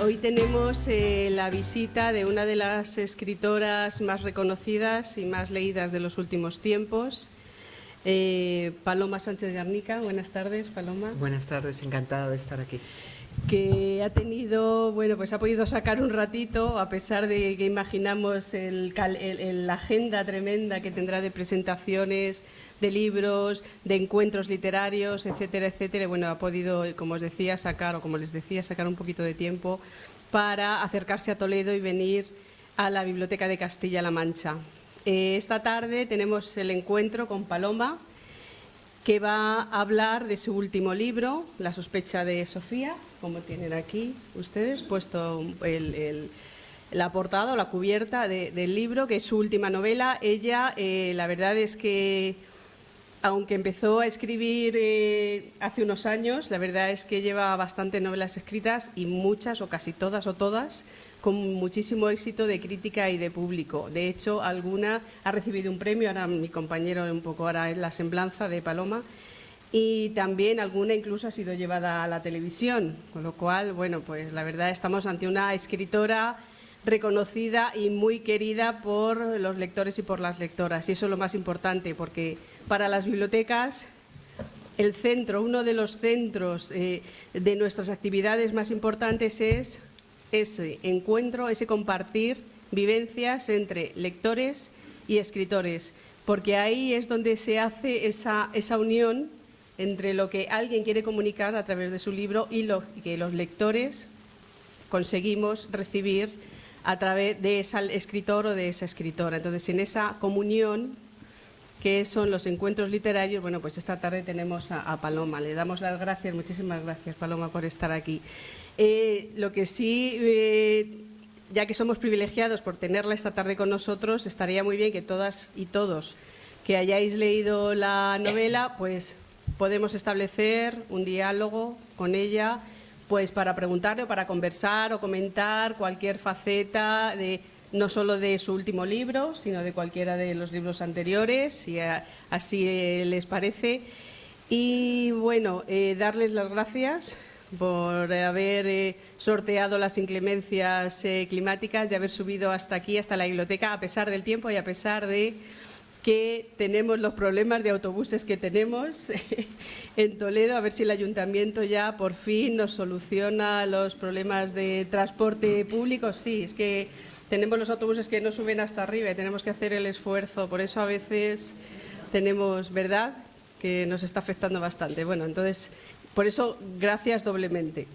Hoy tenemos la visita de una de las escritoras más reconocidas y más leídas de los últimos tiempos, Paloma Sánchez Garnica. Buenas tardes, Paloma. Buenas tardes, encantada de estar aquí. Que ha tenido, bueno, pues ha podido sacar un ratito, a pesar de que imaginamos la agenda tremenda que tendrá de presentaciones, de libros, de encuentros literarios, etcétera, etcétera. Bueno, ha podido, como os decía, sacar un poquito de tiempo para acercarse a Toledo y venir a la Biblioteca de Castilla-La Mancha. Esta tarde tenemos el encuentro con Paloma, que va a hablar de su último libro, La sospecha de Sofía, como tienen aquí ustedes, puesto la portada o la cubierta del libro, que es su última novela. Ella, la verdad es que, aunque empezó a escribir hace unos años, la verdad es que lleva bastantes novelas escritas y muchas, o casi todas o todas, con muchísimo éxito de crítica y de público. De hecho, alguna ha recibido un premio, ahora mi compañero un poco hará la semblanza de Paloma, y también alguna incluso ha sido llevada a la televisión, con lo cual, bueno, pues la verdad estamos ante una escritora reconocida y muy querida por los lectores y por las lectoras, y eso es lo más importante, porque para las bibliotecas el centro, uno de los centros de nuestras actividades más importantes es ese encuentro, ese compartir vivencias entre lectores y escritores, porque ahí es donde se hace esa unión entre lo que alguien quiere comunicar a través de su libro y lo que los lectores conseguimos recibir a través de ese escritor o de esa escritora. Entonces, en esa comunión que son los encuentros literarios, bueno, pues esta tarde tenemos a Paloma. Le damos las gracias, muchísimas gracias, Paloma, por estar aquí. Lo que sí, ya que somos privilegiados por tenerla esta tarde con nosotros, estaría muy bien que todas y todos que hayáis leído la novela, pues podemos establecer un diálogo con ella, pues para preguntarle o para conversar o comentar cualquier faceta no solo de su último libro, sino de cualquiera de los libros anteriores, si así les parece. Y bueno, darles las gracias por haber sorteado las inclemencias climáticas y haber subido hasta aquí, hasta la biblioteca, a pesar del tiempo y a pesar de que tenemos los problemas de autobuses que tenemos en Toledo. A ver si el ayuntamiento ya por fin nos soluciona los problemas de transporte público. Sí, es que tenemos los autobuses que no suben hasta arriba y tenemos que hacer el esfuerzo. Por eso a veces tenemos, ¿verdad?, que nos está afectando bastante. Bueno, entonces, por eso, gracias doblemente.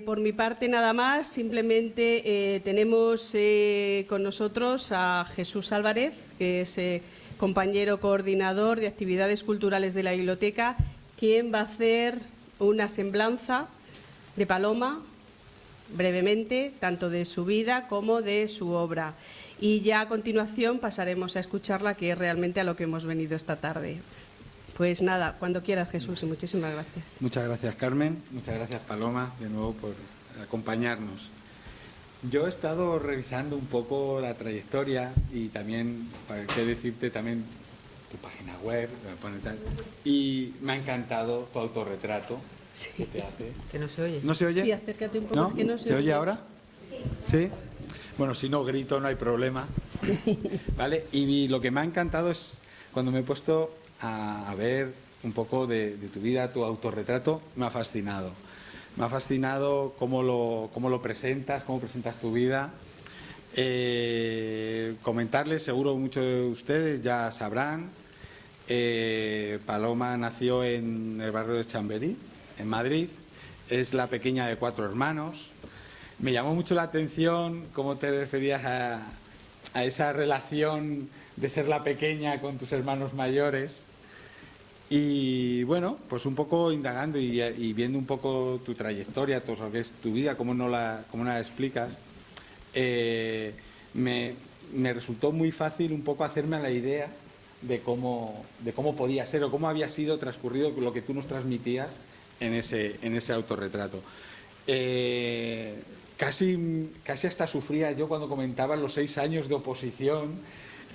Por mi parte, nada más. Simplemente tenemos con nosotros a Jesús Álvarez, que es compañero coordinador de actividades culturales de la biblioteca, quien va a hacer una semblanza de Paloma, brevemente, tanto de su vida como de su obra. Y ya a continuación pasaremos a escucharla, que es realmente a lo que hemos venido esta tarde. Pues nada, cuando quieras, Jesús, y muchísimas gracias. Muchas gracias, Carmen. Muchas gracias, Paloma, de nuevo por acompañarnos. Yo he estado revisando un poco la trayectoria y también, para qué decirte, también tu página web, y me ha encantado tu autorretrato. Sí. ¿Qué te hace? Que no se oye. ¿No se oye? Sí, acércate un poco. ¿No? Que no ¿Se oye ahora? Sí. Bueno, si no grito no hay problema. ¿Vale? Y lo que me ha encantado es cuando me he puesto a ver un poco de tu vida, tu autorretrato, me ha fascinado. Me ha fascinado cómo lo presentas, cómo presentas tu vida. Comentarles, seguro muchos de ustedes ya sabrán, Paloma nació en el barrio de Chamberí, en Madrid. Es la pequeña de 4 hermanos. Me llamó mucho la atención cómo te referías a esa relación de ser la pequeña con tus hermanos mayores. Y bueno, pues un poco indagando y viendo un poco tu trayectoria, todo lo que es tu vida, cómo no la explicas, me resultó muy fácil un poco hacerme a la idea de cómo podía ser o cómo había sido transcurrido lo que tú nos transmitías en ese autorretrato. Casi hasta sufría yo cuando comentaban los 6 años de oposición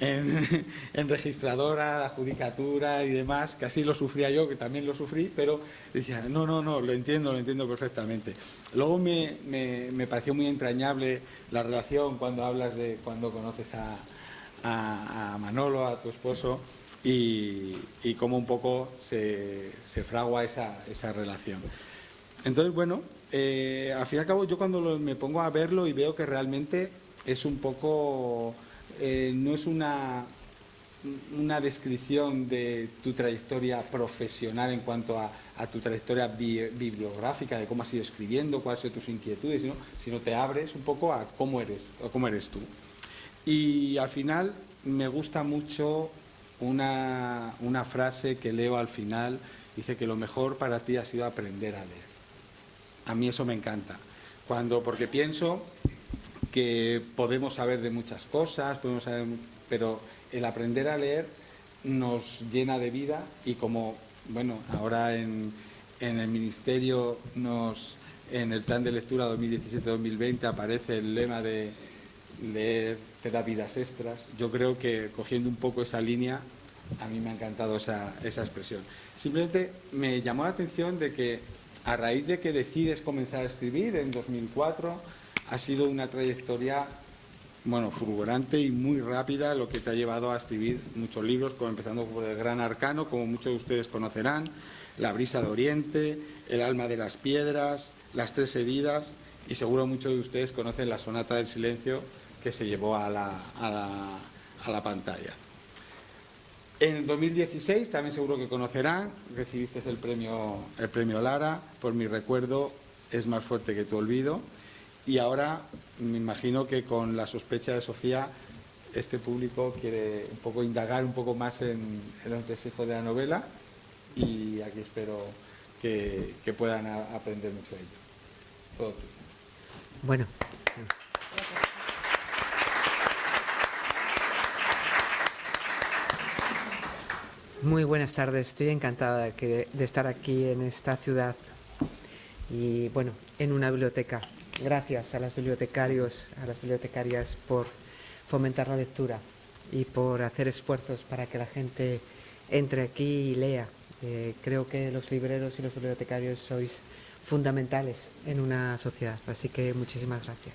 en registradora, adjudicatura y demás, que así lo sufría yo, que también lo sufrí, pero decía, no, lo entiendo perfectamente. Luego me pareció muy entrañable la relación cuando hablas de cuando conoces a Manolo, a tu esposo, y cómo un poco se fragua esa relación. Entonces, bueno, al fin y al cabo yo cuando me pongo a verlo y veo que realmente es un poco... no es una descripción de tu trayectoria profesional en cuanto a tu trayectoria bibliográfica, de cómo has ido escribiendo, cuáles son tus inquietudes, sino te abres un poco a cómo eres tú. Y al final me gusta mucho una frase que leo al final, dice que lo mejor para ti ha sido aprender a leer. A mí eso me encanta, porque pienso que podemos saber de muchas cosas, pero el aprender a leer nos llena de vida y como, bueno, ahora en el Ministerio, en el plan de lectura 2017-2020 aparece el lema de leer te da vidas extras. Yo creo que cogiendo un poco esa línea, a mí me ha encantado esa expresión. Simplemente me llamó la atención de que a raíz de que decides comenzar a escribir en 2004, ha sido una trayectoria, bueno, fulgurante y muy rápida, lo que te ha llevado a escribir muchos libros, empezando por El Gran Arcano, como muchos de ustedes conocerán, La Brisa de Oriente, El Alma de las Piedras, Las Tres Heridas, y seguro muchos de ustedes conocen La Sonata del Silencio, que se llevó a la pantalla. En el 2016, también seguro que conocerán, recibiste el premio Lara, por mi recuerdo es más fuerte que tu olvido. Y ahora me imagino que con La sospecha de Sofía este público quiere un poco indagar un poco más en el entresijo de la novela y aquí espero que puedan aprender mucho de ello. Todo tuyo. Bueno. Muy buenas tardes, estoy encantada de estar aquí en esta ciudad y bueno, en una biblioteca. Gracias a los bibliotecarios, a las bibliotecarias por fomentar la lectura y por hacer esfuerzos para que la gente entre aquí y lea. Creo que los libreros y los bibliotecarios sois fundamentales en una sociedad, así que muchísimas gracias.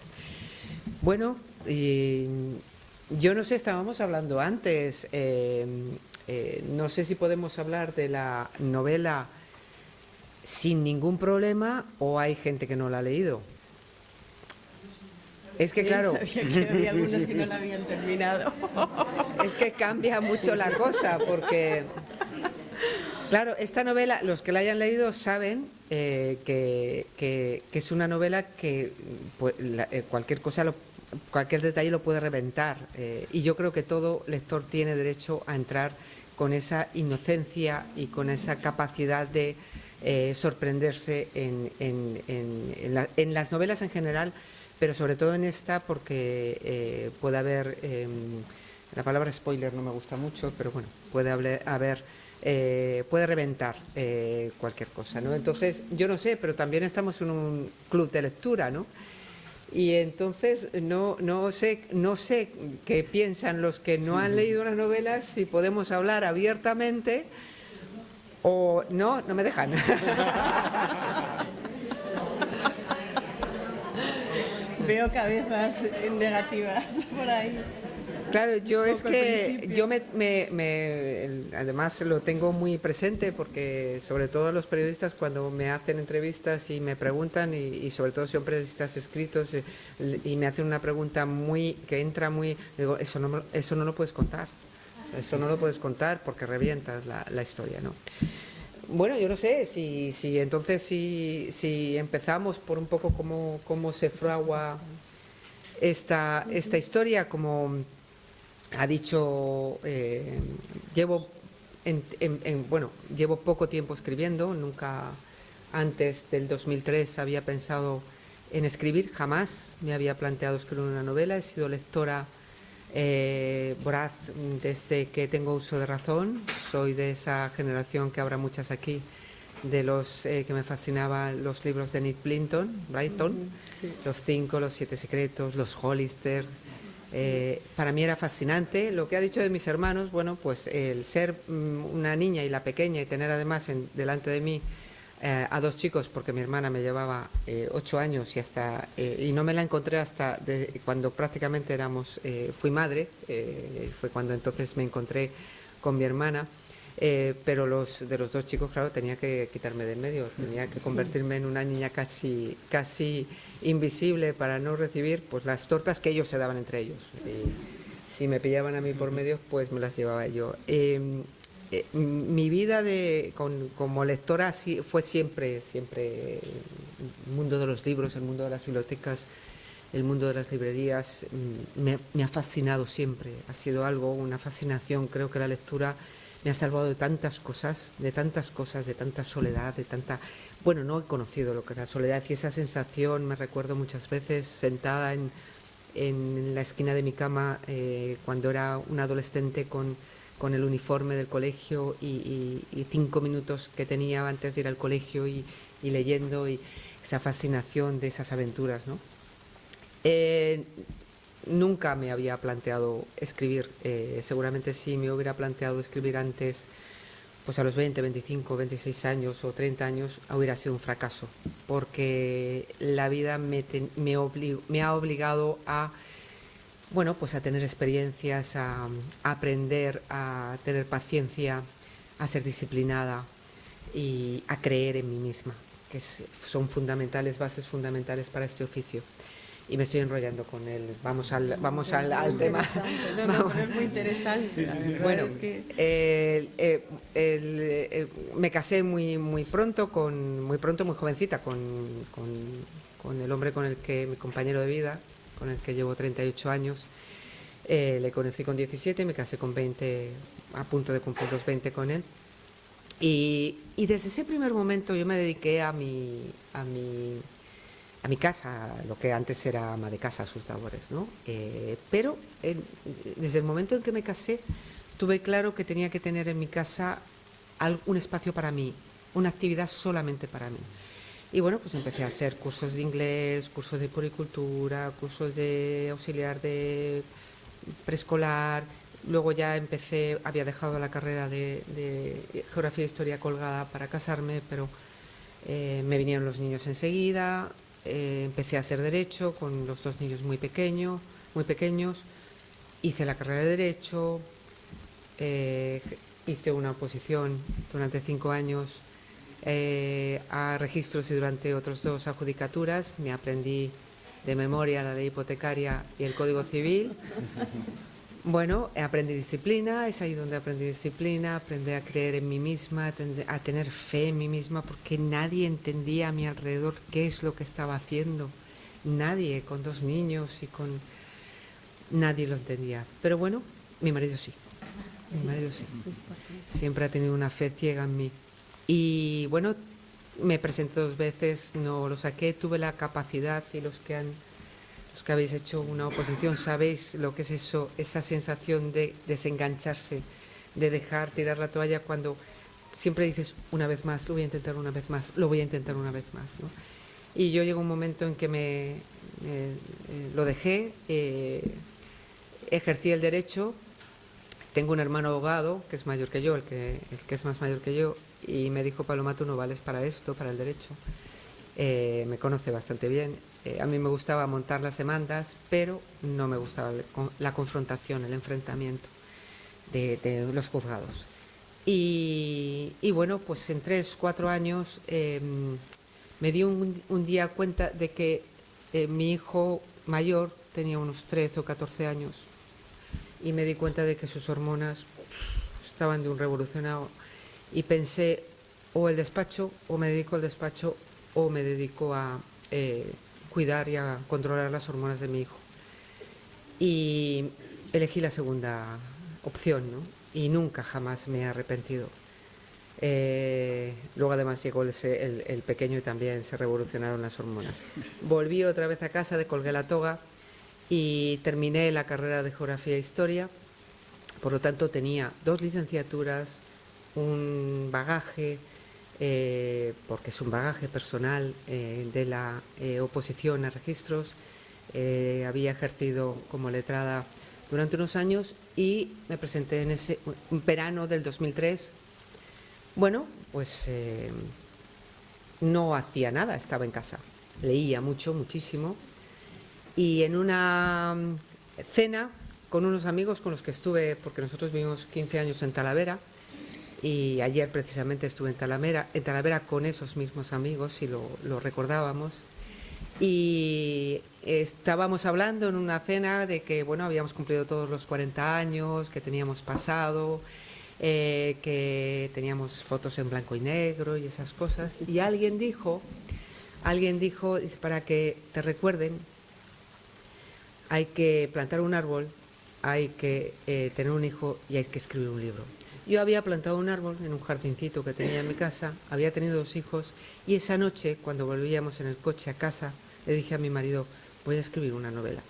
Bueno, yo no sé, estábamos hablando antes, no sé si podemos hablar de la novela sin ningún problema o hay gente que no la ha leído. Es que claro, sabía que había algunos que no la habían terminado. Es que cambia mucho la cosa porque, claro, esta novela, los que la hayan leído saben que es una novela que cualquier cosa, cualquier detalle lo puede reventar y yo creo que todo lector tiene derecho a entrar con esa inocencia y con esa capacidad de sorprenderse en las novelas en general, pero sobre todo en esta porque puede haber, la palabra spoiler no me gusta mucho, pero bueno, puede reventar cualquier cosa, ¿no? Entonces, yo no sé, pero también estamos en un club de lectura, ¿no? Y entonces no sé qué piensan los que no han leído las novelas, si podemos hablar abiertamente o no me dejan. Veo cabezas negativas por ahí. Claro, yo es que yo además lo tengo muy presente porque sobre todo los periodistas cuando me hacen entrevistas y me preguntan y sobre todo son periodistas escritos y me hacen una pregunta que entra muy, digo, eso no lo puedes contar, porque revientas la historia, ¿no? Bueno, yo no sé si entonces si empezamos por un poco cómo se fragua esta historia, como ha dicho, llevo poco tiempo escribiendo, nunca antes del 2003 había pensado en escribir, jamás me había planteado escribir una novela, he sido lectora voraz desde que tengo uso de razón, soy de esa generación que habrá muchas aquí, de los que me fascinaban los libros de Nick Brighton, sí. Los 5, los 7 secretos, los Hollister, Para mí era fascinante. Lo que ha dicho de mis hermanos, bueno, pues el ser una niña y la pequeña y tener además delante de mí a dos chicos, porque mi hermana me llevaba 8 años y no me la encontré hasta cuando prácticamente fui madre, fue cuando entonces me encontré con mi hermana. Pero de los dos chicos, claro, tenía que quitarme de en medio, tenía que convertirme en una niña casi invisible para no recibir pues las tortas que ellos se daban entre ellos. Si me pillaban a mí por medio, pues me las llevaba yo. Mi vida como lectora fue siempre el mundo de los libros, el mundo de las bibliotecas, el mundo de las librerías. Me ha fascinado siempre, ha sido una fascinación. Creo que la lectura me ha salvado de tantas cosas, de tanta soledad, Bueno, no he conocido lo que es la soledad y esa sensación. Me recuerdo muchas veces sentada en la esquina de mi cama cuando era una adolescente con el uniforme del colegio y 5 minutos que tenía antes de ir al colegio y leyendo, y esa fascinación de esas aventuras, ¿no? Nunca me había planteado escribir. Seguramente si me hubiera planteado escribir antes, pues a los 20, 25, 26 años o 30 años, hubiera sido un fracaso, porque la vida me ha obligado a, bueno, pues a tener experiencias, a aprender, a tener paciencia, a ser disciplinada y a creer en mí misma, que son bases fundamentales para este oficio. Y me estoy enrollando con él. Vamos al tema. No, pero es muy interesante. Bueno, es que... me casé muy pronto, muy jovencita, con el hombre mi compañero de vida, con el que llevo 38 años. Le conocí con 17, me casé con 20, a punto de cumplir los 20 con él. Y desde ese primer momento yo me dediqué a mi casa, lo que antes era ama de casa, sus labores, ¿no? Pero desde el momento en que me casé, tuve claro que tenía que tener en mi casa un espacio para mí, una actividad solamente para mí. Y bueno, pues empecé a hacer cursos de inglés, cursos de puericultura, cursos de auxiliar de preescolar. Luego ya había dejado la carrera de geografía e historia colgada para casarme, pero me vinieron los niños enseguida. Empecé a hacer derecho con los dos niños muy pequeños, hice la carrera de derecho, hice una oposición durante 5 años a registros y durante otros 2 a judicaturas. Me aprendí de memoria la ley hipotecaria y el Código Civil. Bueno, aprendí disciplina, es ahí donde aprendí disciplina, aprendí a creer en mí misma, a tener fe en mí misma, porque nadie entendía a mi alrededor qué es lo que estaba haciendo. Nadie, con 2 niños nadie lo entendía. Pero bueno, mi marido sí. Siempre ha tenido una fe ciega en mí. Y bueno, me presenté 2 veces, no lo saqué, tuve la capacidad, y los que habéis hecho una oposición sabéis lo que es eso, esa sensación de desengancharse, de dejar tirar la toalla cuando siempre dices una vez más, lo voy a intentar una vez más, lo voy a intentar una vez más, ¿no? Y yo llegó un momento en que lo dejé, ejercí el derecho. Tengo un hermano abogado que es mayor que yo, el que es más mayor que yo, y me dijo: Paloma, tú no vales para esto, para el derecho. Me conoce bastante bien. A mí me gustaba montar las demandas, pero no me gustaba la confrontación, el enfrentamiento de los juzgados. Y bueno, pues en 3 o 4 años me di un día cuenta de que mi hijo mayor tenía unos 13 o 14 años, y me di cuenta de que sus hormonas estaban de un revolucionado, y pensé: o el despacho, o me dedico al despacho, o me dedico a cuidar y a controlar las hormonas de mi hijo. Y elegí la segunda opción, ¿no? Y nunca, jamás me he arrepentido. Luego además llegó el pequeño y también se revolucionaron las hormonas. Volví otra vez a casa, colgué la toga y terminé la carrera de geografía e historia. Por lo tanto, tenía 2 licenciaturas, un bagaje, porque es un bagaje personal de la oposición a registros, había ejercido como letrada durante unos años y me presenté en ese verano del 2003. Bueno, pues no hacía nada, estaba en casa. Leía muchísimo. Y en una cena con unos amigos con los que estuve, porque nosotros vivimos 15 años en Talavera, y ayer precisamente estuve en Talavera con esos mismos amigos y lo recordábamos. Y estábamos hablando en una cena de que, bueno, habíamos cumplido todos los 40 años, que teníamos pasado, que teníamos fotos en blanco y negro y esas cosas. Y alguien dijo, dice, para que te recuerden, hay que plantar un árbol, hay que tener un hijo y hay que escribir un libro. Yo había plantado un árbol en un jardincito que tenía en mi casa, había tenido 2 hijos y esa noche, cuando volvíamos en el coche a casa, le dije a mi marido, voy a escribir una novela.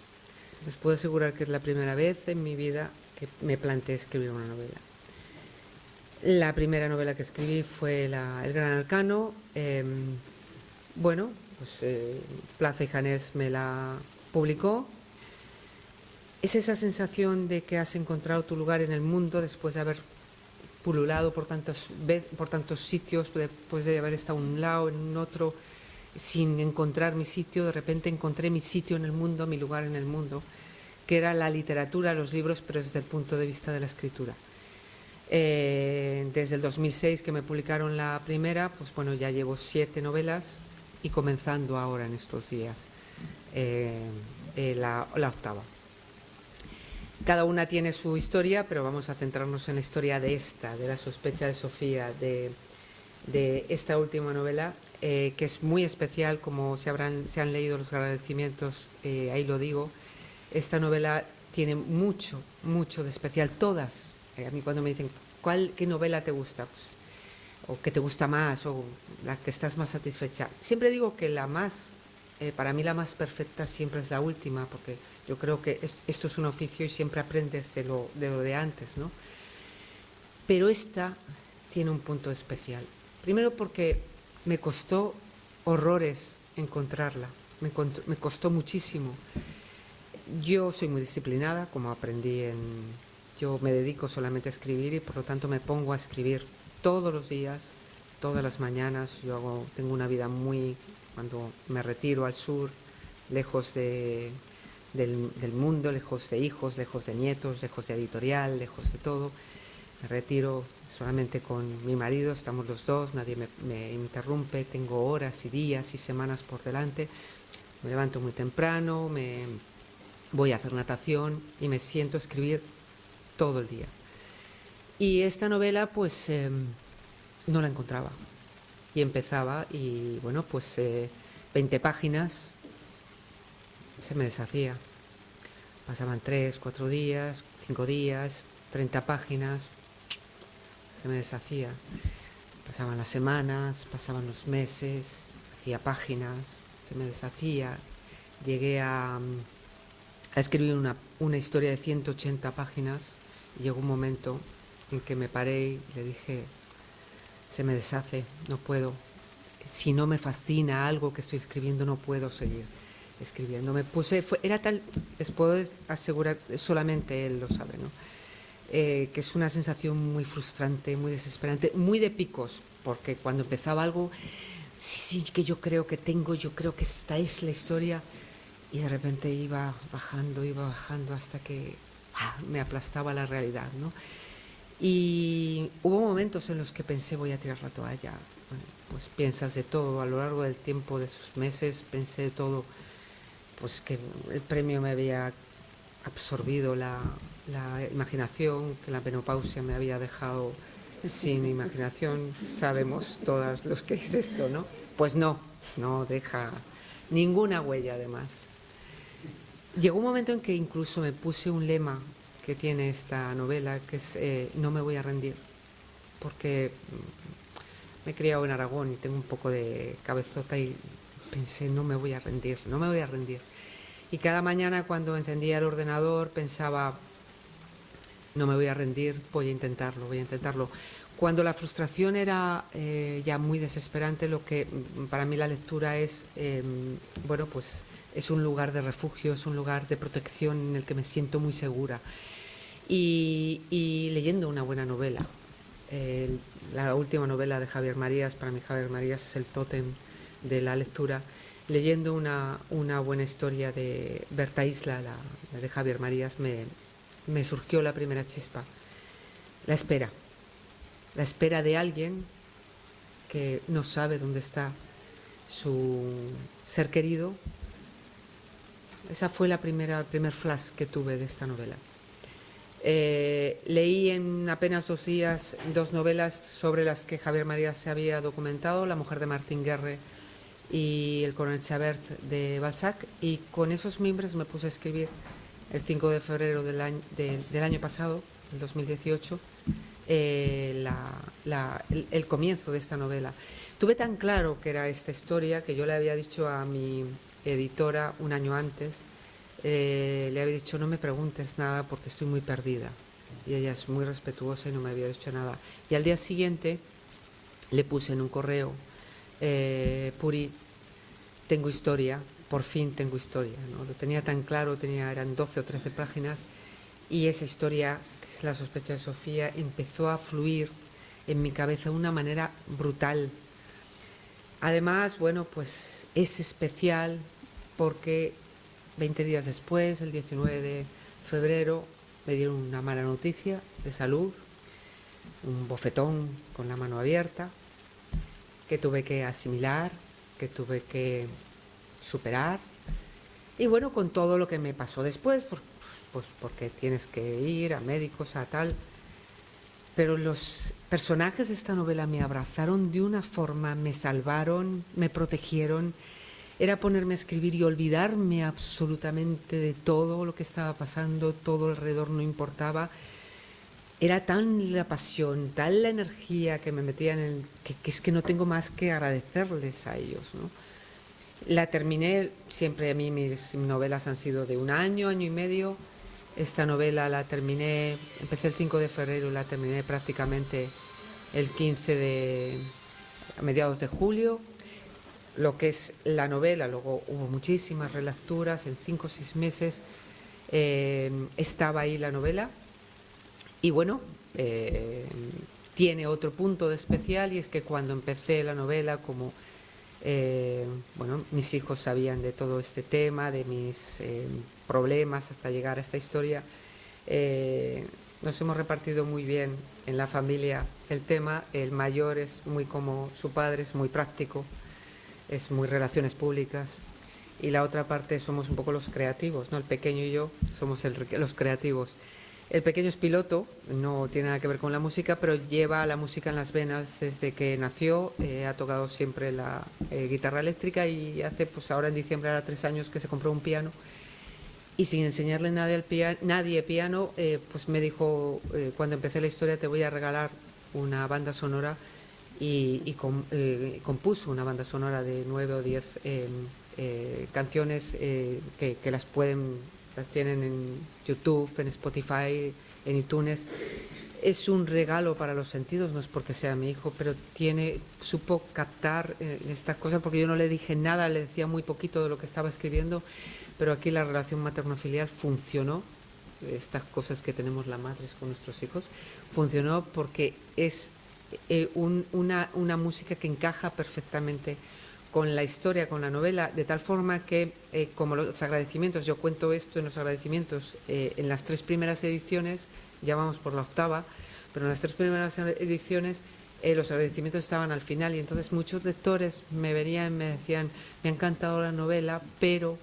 Les puedo asegurar que es la primera vez en mi vida que me planteé escribir una novela. La primera novela que escribí fue El Gran Arcano. Bueno, pues Plaza y Janés me la publicó. Es esa sensación de que has encontrado tu lugar en el mundo después de haber pululado por tantos sitios, después de haber estado en un lado, en un otro, sin encontrar mi sitio. De repente encontré mi sitio en el mundo, mi lugar en el mundo, que era la literatura, los libros, pero desde el punto de vista de la escritura. Desde el 2006 que me publicaron la primera, pues bueno, ya llevo 7 novelas y comenzando ahora en estos días la octava. Cada una tiene su historia, pero vamos a centrarnos en la historia de La sospecha de Sofía, de esta última novela, que es muy especial, como se han leído los agradecimientos, ahí lo digo. Esta novela tiene mucho de especial, todas. A mí cuando me dicen, ¿qué novela te gusta? Pues, o que te gusta más, o la que estás más satisfecha. Siempre digo que para mí la más perfecta siempre es la última, porque yo creo que esto es un oficio y siempre aprendes de lo de antes, ¿no? Pero esta tiene un punto especial. Primero porque me costó horrores encontrarla, me costó muchísimo. Yo soy muy disciplinada, como aprendí yo me dedico solamente a escribir y por lo tanto me pongo a escribir todos los días, todas las mañanas. Tengo una vida cuando me retiro al sur, lejos del mundo, lejos de hijos, lejos de nietos, lejos de editorial, lejos de todo. Me retiro solamente con mi marido, estamos los dos, nadie me interrumpe, tengo horas y días y semanas por delante. Me levanto muy temprano, voy a hacer natación y me siento a escribir todo el día. Y esta novela pues no la encontraba. Y empezaba y bueno, pues 20 páginas, se me deshacía. Pasaban 3, 4 días, 5 días, 30 páginas, se me deshacía. Pasaban las semanas, pasaban los meses, hacía páginas, se me deshacía. Llegué a escribir una historia de 180 páginas y llegó un momento en que me paré y le dije, se me deshace, no puedo. Si no me fascina algo que estoy escribiendo, no puedo seguir escribiendo. Era tal, les puedo asegurar, solamente él lo sabe, ¿no? Que es una sensación muy frustrante, muy desesperante, muy de picos, porque cuando empezaba algo, sí, que yo creo que esta es la historia, y de repente iba bajando hasta que me aplastaba la realidad, ¿no? Y hubo momentos en los que pensé, voy a tirar la toalla. Bueno, pues piensas de todo, a lo largo del tiempo de esos meses pensé de todo, pues que el premio me había absorbido la imaginación, que la menopausia me había dejado sin imaginación. Sabemos todas los que es esto, ¿no? Pues no deja ninguna huella, además. Llegó un momento en que incluso me puse un lema que tiene esta novela, que es no me voy a rendir, porque me he criado en Aragón y tengo un poco de cabezota y pensé, no me voy a rendir. Y cada mañana cuando encendía el ordenador pensaba, no me voy a rendir, voy a intentarlo. Cuando la frustración era ya muy desesperante, lo que para mí la lectura es, bueno, pues es un lugar de refugio, es un lugar de protección en el que me siento muy segura. Y leyendo una buena novela. La última novela de Javier Marías, para mí Javier Marías es el tótem de la lectura. Leyendo una buena historia de Berta Isla, la de Javier Marías, me surgió la primera chispa. La espera de alguien que no sabe dónde está su ser querido. Esa fue el primer flash que tuve de esta novela. Leí en apenas 2 días 2 novelas sobre las que Javier Marías se había documentado, La mujer de Martín Guerre y El coronel Chabert de Balzac, y con esos mimbres me puse a escribir el 5 de febrero del año pasado, el 2018, el comienzo de esta novela. Tuve tan claro que era esta historia que yo le había dicho a mi editora un año antes. Le había dicho: no me preguntes nada porque estoy muy perdida, y ella es muy respetuosa y no me había dicho nada. Y al día siguiente le puse en un correo: Puri, tengo historia, por fin tengo historia, ¿no? Lo tenía tan claro, eran 12 o 13 páginas, y esa historia, que es La sospecha de Sofía, empezó a fluir en mi cabeza de una manera brutal. Además, bueno, pues es especial porque 20 días después, el 19 de febrero, me dieron una mala noticia de salud, un bofetón con la mano abierta, que tuve que asimilar, que tuve que superar. Y bueno, con todo lo que me pasó después, pues porque tienes que ir a médicos, a tal. Pero los personajes de esta novela me abrazaron de una forma, me salvaron, me protegieron. Era ponerme a escribir y olvidarme absolutamente de todo lo que estaba pasando, todo alrededor no importaba. Era tan la pasión, tan la energía que me metían que es que no tengo más que agradecerles a ellos, ¿no? La terminé, siempre a mí mis novelas han sido de 1 año, año y medio. Esta novela la terminé, empecé el 5 de febrero y la terminé prácticamente el 15 a mediados de julio. Lo que es la novela, luego hubo muchísimas relecturas, en 5 o 6 meses estaba ahí la novela. Y bueno, tiene otro punto de especial, y es que cuando empecé la novela, como bueno, mis hijos sabían de todo este tema, de mis problemas hasta llegar a esta historia, nos hemos repartido muy bien en la familia el tema. El mayor es muy como su padre, es muy práctico, es muy relaciones públicas, y la otra parte somos un poco los creativos, ¿no? El pequeño y yo somos los creativos. El pequeño es piloto, no tiene nada que ver con la música, pero lleva la música en las venas desde que nació. Ha tocado siempre la guitarra eléctrica, y pues ahora en diciembre hará 3 años que se compró un piano, y sin enseñarle nadie piano, pues me dijo, cuando empecé la historia: te voy a regalar una banda sonora, y compuso una banda sonora de 9 o 10 canciones que las tienen en YouTube, en Spotify, en iTunes. Es un regalo para los sentidos, no es porque sea mi hijo, pero supo captar estas cosas, porque yo no le dije nada, le decía muy poquito de lo que estaba escribiendo, pero aquí la relación materno-filial funcionó. Estas cosas que tenemos las madres con nuestros hijos, funcionó porque es una música que encaja perfectamente con la historia, con la novela, de tal forma que, como los agradecimientos, yo cuento esto en los agradecimientos, en las 3 primeras ediciones, ya vamos por la 8ª, pero en las 3 primeras ediciones los agradecimientos estaban al final, y entonces muchos lectores me venían y me decían: me ha encantado la novela, pero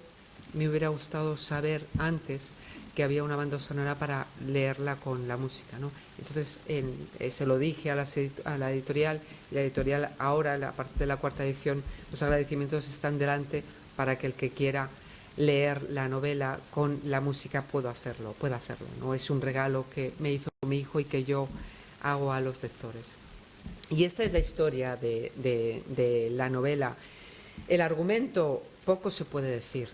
me hubiera gustado saber antes que había una banda sonora para leerla con la música, ¿no? Entonces se lo dije a la editorial, y la editorial ahora, a partir de la 4ª edición, los agradecimientos están delante para que el que quiera leer la novela con la música pueda hacerlo, ¿no? Es un regalo que me hizo mi hijo y que yo hago a los lectores. Y esta es la historia de la novela. El argumento, poco se puede decir.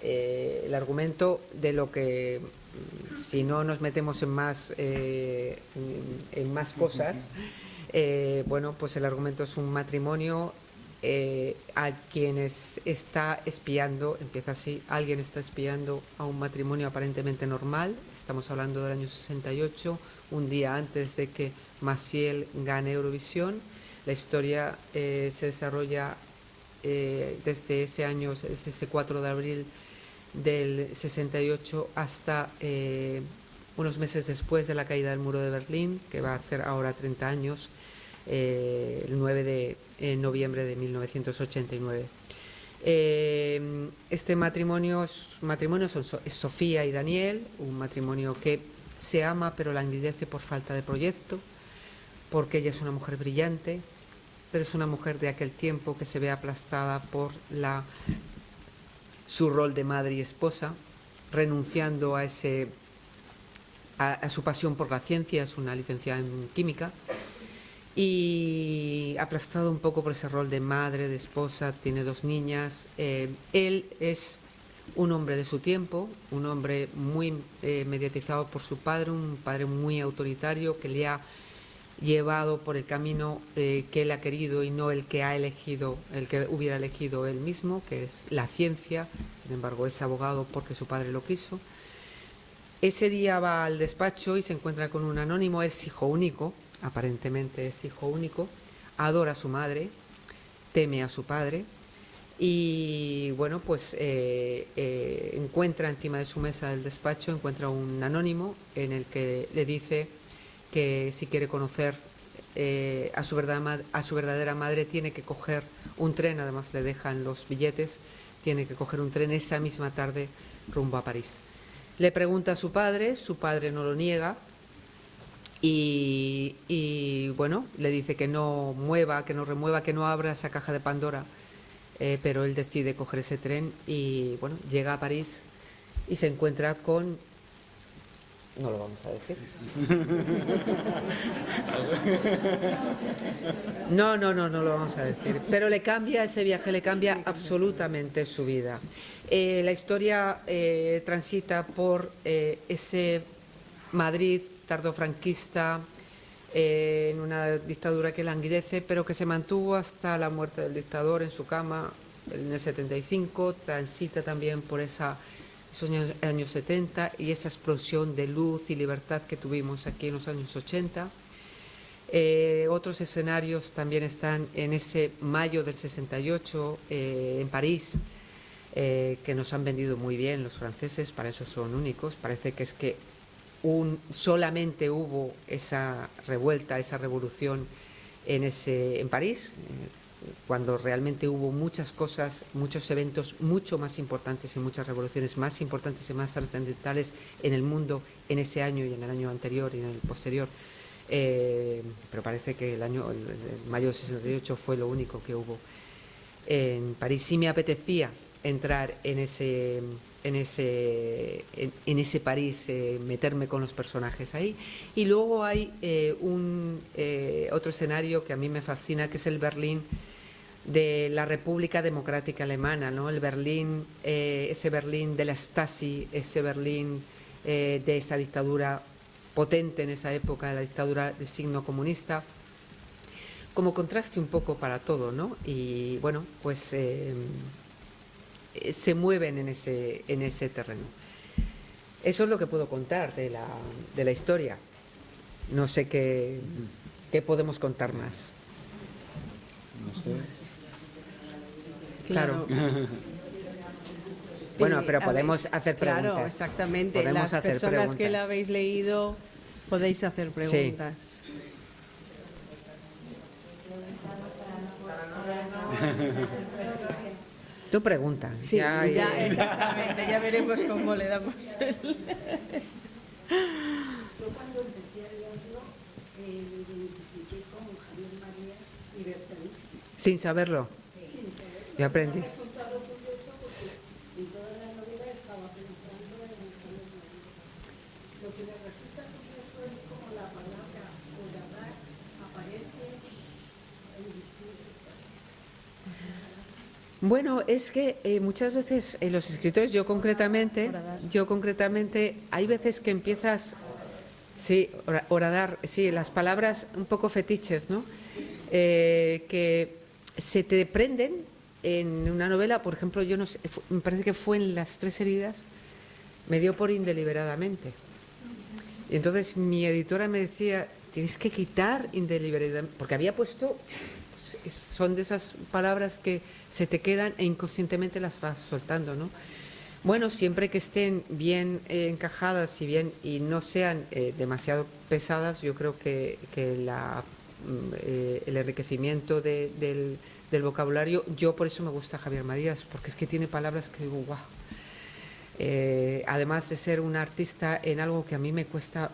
El argumento, de lo que, si no nos metemos en más cosas, bueno, pues el argumento es un matrimonio a quienes está espiando, empieza así, alguien está espiando a un matrimonio aparentemente normal. Estamos hablando del año 68, un día antes de que Maciel gane Eurovisión. La historia se desarrolla desde ese año, desde ese 4 de abril del 68 hasta unos meses después de la caída del muro de Berlín, que va a hacer ahora 30 años, el 9 de noviembre de 1989. Este matrimonio es Sofía y Daniel, un matrimonio que se ama pero languidece por falta de proyecto, porque ella es una mujer brillante, pero es una mujer de aquel tiempo que se ve aplastada por su rol de madre y esposa, renunciando a su pasión por la ciencia. Es una licenciada en química, y aplastado un poco por ese rol de madre, de esposa. Tiene 2 niñas. Él es un hombre de su tiempo, un hombre muy mediatizado por su padre, un padre muy autoritario que le ha llevado por el camino que él ha querido y no el que ha elegido, el que hubiera elegido él mismo, que es la ciencia. Sin embargo, es abogado porque su padre lo quiso. Ese día va al despacho y se encuentra con un anónimo. Es hijo único, aparentemente es hijo único, adora a su madre, teme a su padre, y bueno, pues encuentra encima de su mesa del despacho, encuentra un anónimo en el que le dice que si quiere conocer a su verdadera madre tiene que coger un tren. Además le dejan los billetes, tiene que coger un tren esa misma tarde rumbo a París. Le pregunta a su padre no lo niega, y bueno, le dice que no mueva, que no remueva, que no abra esa caja de Pandora, pero él decide coger ese tren y bueno, llega a París y se encuentra con... No lo vamos a decir. No lo vamos a decir. Pero ese viaje le cambia absolutamente su vida. La historia transita por ese Madrid tardofranquista, en una dictadura que languidece, pero que se mantuvo hasta la muerte del dictador en su cama en el 75. Transita también por esos años 70 y esa explosión de luz y libertad que tuvimos aquí en los años 80. Otros escenarios también están en ese mayo del 68 en París, que nos han vendido muy bien los franceses. Para eso son únicos. Parece que es que solamente hubo esa revuelta, esa revolución en París, cuando realmente hubo muchas cosas, muchos eventos mucho más importantes y muchas revoluciones más importantes y más trascendentales en el mundo en ese año y en el año anterior y en el posterior. Pero parece que el mayo del 68 fue lo único que hubo en París. Sí me apetecía entrar en ese París, meterme con los personajes ahí. Y luego hay otro escenario que a mí me fascina, que es el Berlín de la República Democrática Alemana, ¿no? El Berlín, ese Berlín de la Stasi, ese Berlín de esa dictadura potente en esa época, la dictadura de signo comunista, como contraste un poco para todo, ¿no? Y bueno, pues se mueven en ese terreno. Eso es lo que puedo contar de la historia. No sé qué podemos contar más. No sé. Claro. Bueno, pero podemos hacer preguntas. Claro, exactamente. Podemos Las personas que la habéis leído podéis hacer preguntas. Sí. Tú pregunta. Sí, ya exactamente, ya veremos cómo le damos el... Yo cuando empecé a leerlo me identifiqué con Javier Marías y Bertolucci. Sin saberlo. Yo aprendí. Me ha resultado curioso porque en toda la novela estaba pensando en Javier Marías. Lo que me resulta curioso es cómo la palabra horadar aparece en distintos pasajes. Bueno, es que muchas veces los escritores, yo concretamente, hay veces que empiezas, sí, horadar, sí, las palabras un poco fetiches, ¿no? Que se te prenden en una novela, por ejemplo, yo no sé, me parece que fue en Las tres heridas, me dio por indeliberadamente. Y entonces mi editora me decía, tienes que quitar indeliberadamente, porque había puesto, son de esas palabras que se te quedan e inconscientemente las vas soltando, ¿no? Bueno, siempre que estén bien encajadas y no sean demasiado pesadas, yo creo que el enriquecimiento del vocabulario, yo por eso me gusta Javier Marías, porque es que tiene palabras que digo, guau. Además de ser un artista en algo que a mí me cuesta,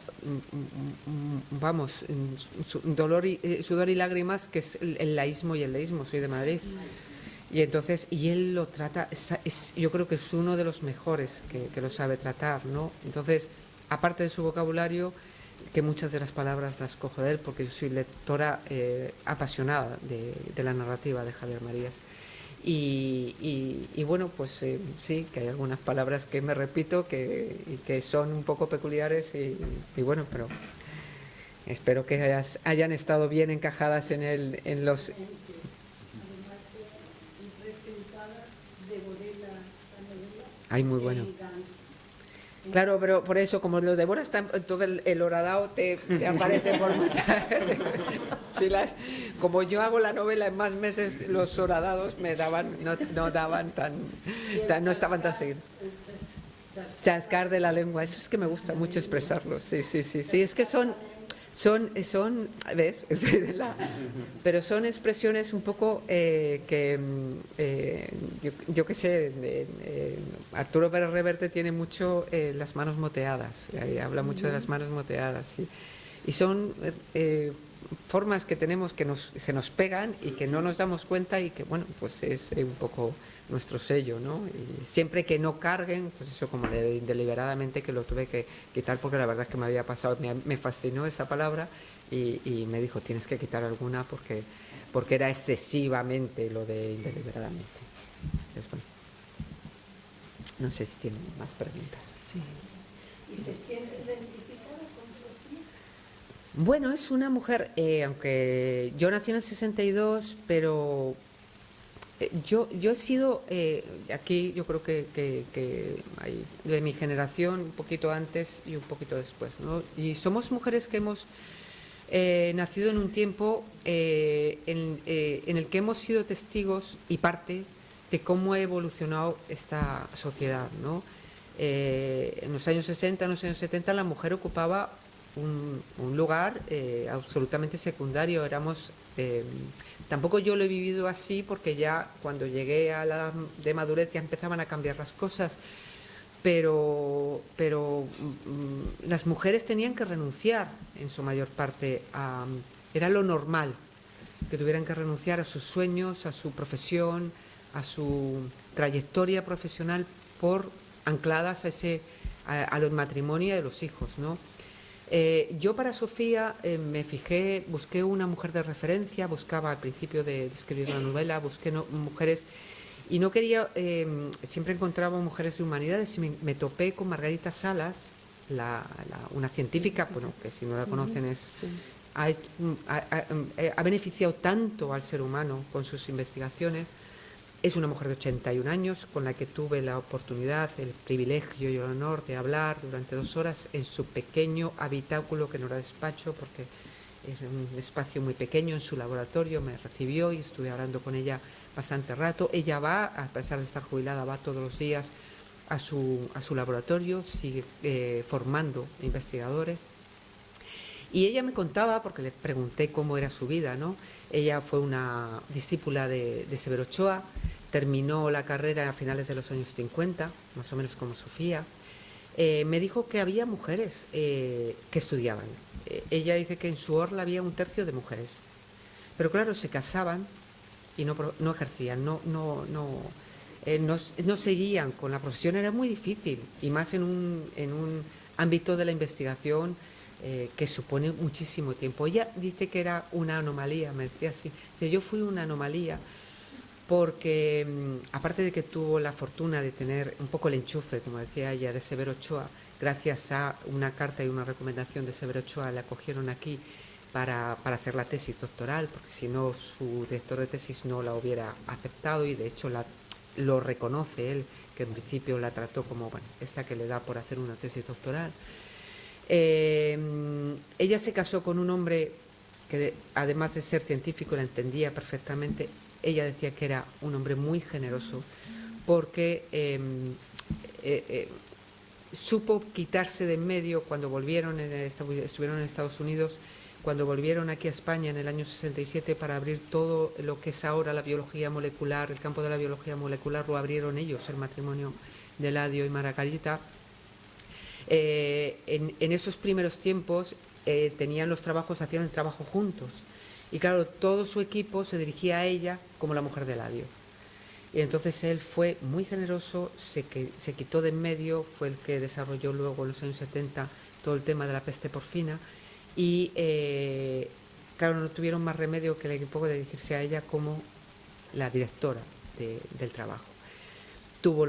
vamos, sudor y lágrimas, que es el laísmo y el leísmo, soy de Madrid. Y entonces, y él lo trata, yo creo que es uno de los mejores que lo sabe tratar, ¿no? Entonces, aparte de su vocabulario, que muchas de las palabras las cojo de él, porque yo soy lectora apasionada de la narrativa de Javier Marías. Y bueno, pues sí, que hay algunas palabras que me repito y que son un poco peculiares y bueno, pero espero que hayan estado bien encajadas en los... Ay, muy bueno. Claro, pero por eso, como lo devoras, todo el horadao te aparece por muchas... como yo hago la novela en más meses, los horadados me daban, no daban no estaban tan seguidos. Chascar de la lengua, eso es que me gusta mucho expresarlo, sí, es que son, ¿ves? Pero son expresiones un poco que, yo qué sé, Arturo Pérez Reverte tiene mucho las manos moteadas, habla mucho de las manos moteadas, y son formas que tenemos que se nos pegan y que no nos damos cuenta y que, bueno, pues es un poco nuestro sello, ¿no? Y siempre que no carguen, pues eso como deliberadamente, que lo tuve que quitar porque la verdad es que me había pasado, me fascinó esa palabra y me dijo, tienes que quitar alguna porque era excesivamente lo de indeliberadamente. Entonces, bueno, no sé si tienen más preguntas. Sí. ¿Y se siente identificada con Sofía? Bueno, es una mujer, aunque yo nací en el 62, pero yo he sido, aquí yo creo que hay de mi generación, un poquito antes y un poquito después, ¿no? Y somos mujeres que hemos nacido en un tiempo en el que hemos sido testigos y parte de cómo ha evolucionado esta sociedad, ¿no? En los años 60, en los años 70, la mujer ocupaba un lugar absolutamente secundario. Tampoco yo lo he vivido así, porque ya cuando llegué a la edad de madurez ya empezaban a cambiar las cosas, pero las mujeres tenían que renunciar en su mayor parte era lo normal que tuvieran que renunciar a sus sueños, a su profesión, a su trayectoria profesional ancladas a los matrimonios y a los hijos, ¿no? Yo para Sofía me fijé, busqué una mujer de referencia, buscaba al principio de escribir la novela, busqué mujeres y no quería, siempre encontraba mujeres de humanidades y me topé con Margarita Salas, una científica, bueno, que si no la conocen ha beneficiado tanto al ser humano con sus investigaciones. Es una mujer de 81 años con la que tuve la oportunidad, el privilegio y el honor de hablar durante 2 horas en su pequeño habitáculo, que no era despacho porque es un espacio muy pequeño, en su laboratorio. Me recibió y estuve hablando con ella bastante rato. Ella va, a pesar de estar jubilada, va todos los días a su laboratorio, sigue formando investigadores. Y ella me contaba, porque le pregunté cómo era su vida, ¿no? Ella fue una discípula de Severo Ochoa, terminó la carrera a finales de los años 50, más o menos como Sofía. Me dijo que había mujeres que estudiaban. Ella dice que en su orla había 1/3 de mujeres. Pero claro, se casaban y no ejercían, no seguían con la profesión. Era muy difícil, y más en un ámbito de la investigación que supone muchísimo tiempo. Ella dice que era una anomalía, me decía así. Yo fui una anomalía porque, aparte de que tuvo la fortuna de tener un poco el enchufe, como decía ella, de Severo Ochoa, gracias a una carta y una recomendación de Severo Ochoa, la acogieron aquí para hacer la tesis doctoral, porque si no su director de tesis no la hubiera aceptado, y de hecho lo reconoce él, que en principio la trató como, bueno, esta que le da por hacer una tesis doctoral. Ella se casó con un hombre que, además de ser científico, la entendía perfectamente. Ella decía que era un hombre muy generoso, porque supo quitarse de en medio cuando estuvieron en Estados Unidos, cuando volvieron aquí a España en el año 67 para abrir todo lo que es ahora la biología molecular, el campo de la biología molecular lo abrieron ellos, el matrimonio de Eladio y Margarita. En esos primeros tiempos tenían los trabajos, hacían el trabajo juntos, y claro, todo su equipo se dirigía a ella como la mujer de Eladio. Y entonces él fue muy generoso, se quitó de en medio, fue el que desarrolló luego en los años 70 todo el tema de la peste porcina, y claro, no tuvieron más remedio que el equipo de dirigirse a ella como la directora del trabajo. Tuvo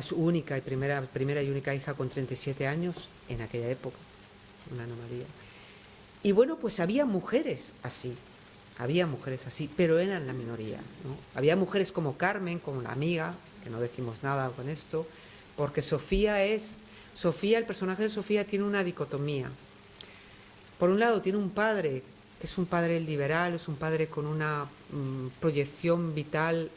su única y primera y única hija con 37 años en aquella época, una anomalía. Y bueno, pues había mujeres así, pero eran la minoría, ¿no? Había mujeres como Carmen, como la amiga, que no decimos nada con esto, porque el personaje de Sofía tiene una dicotomía. Por un lado tiene un padre, que es un padre liberal, es un padre con una proyección vital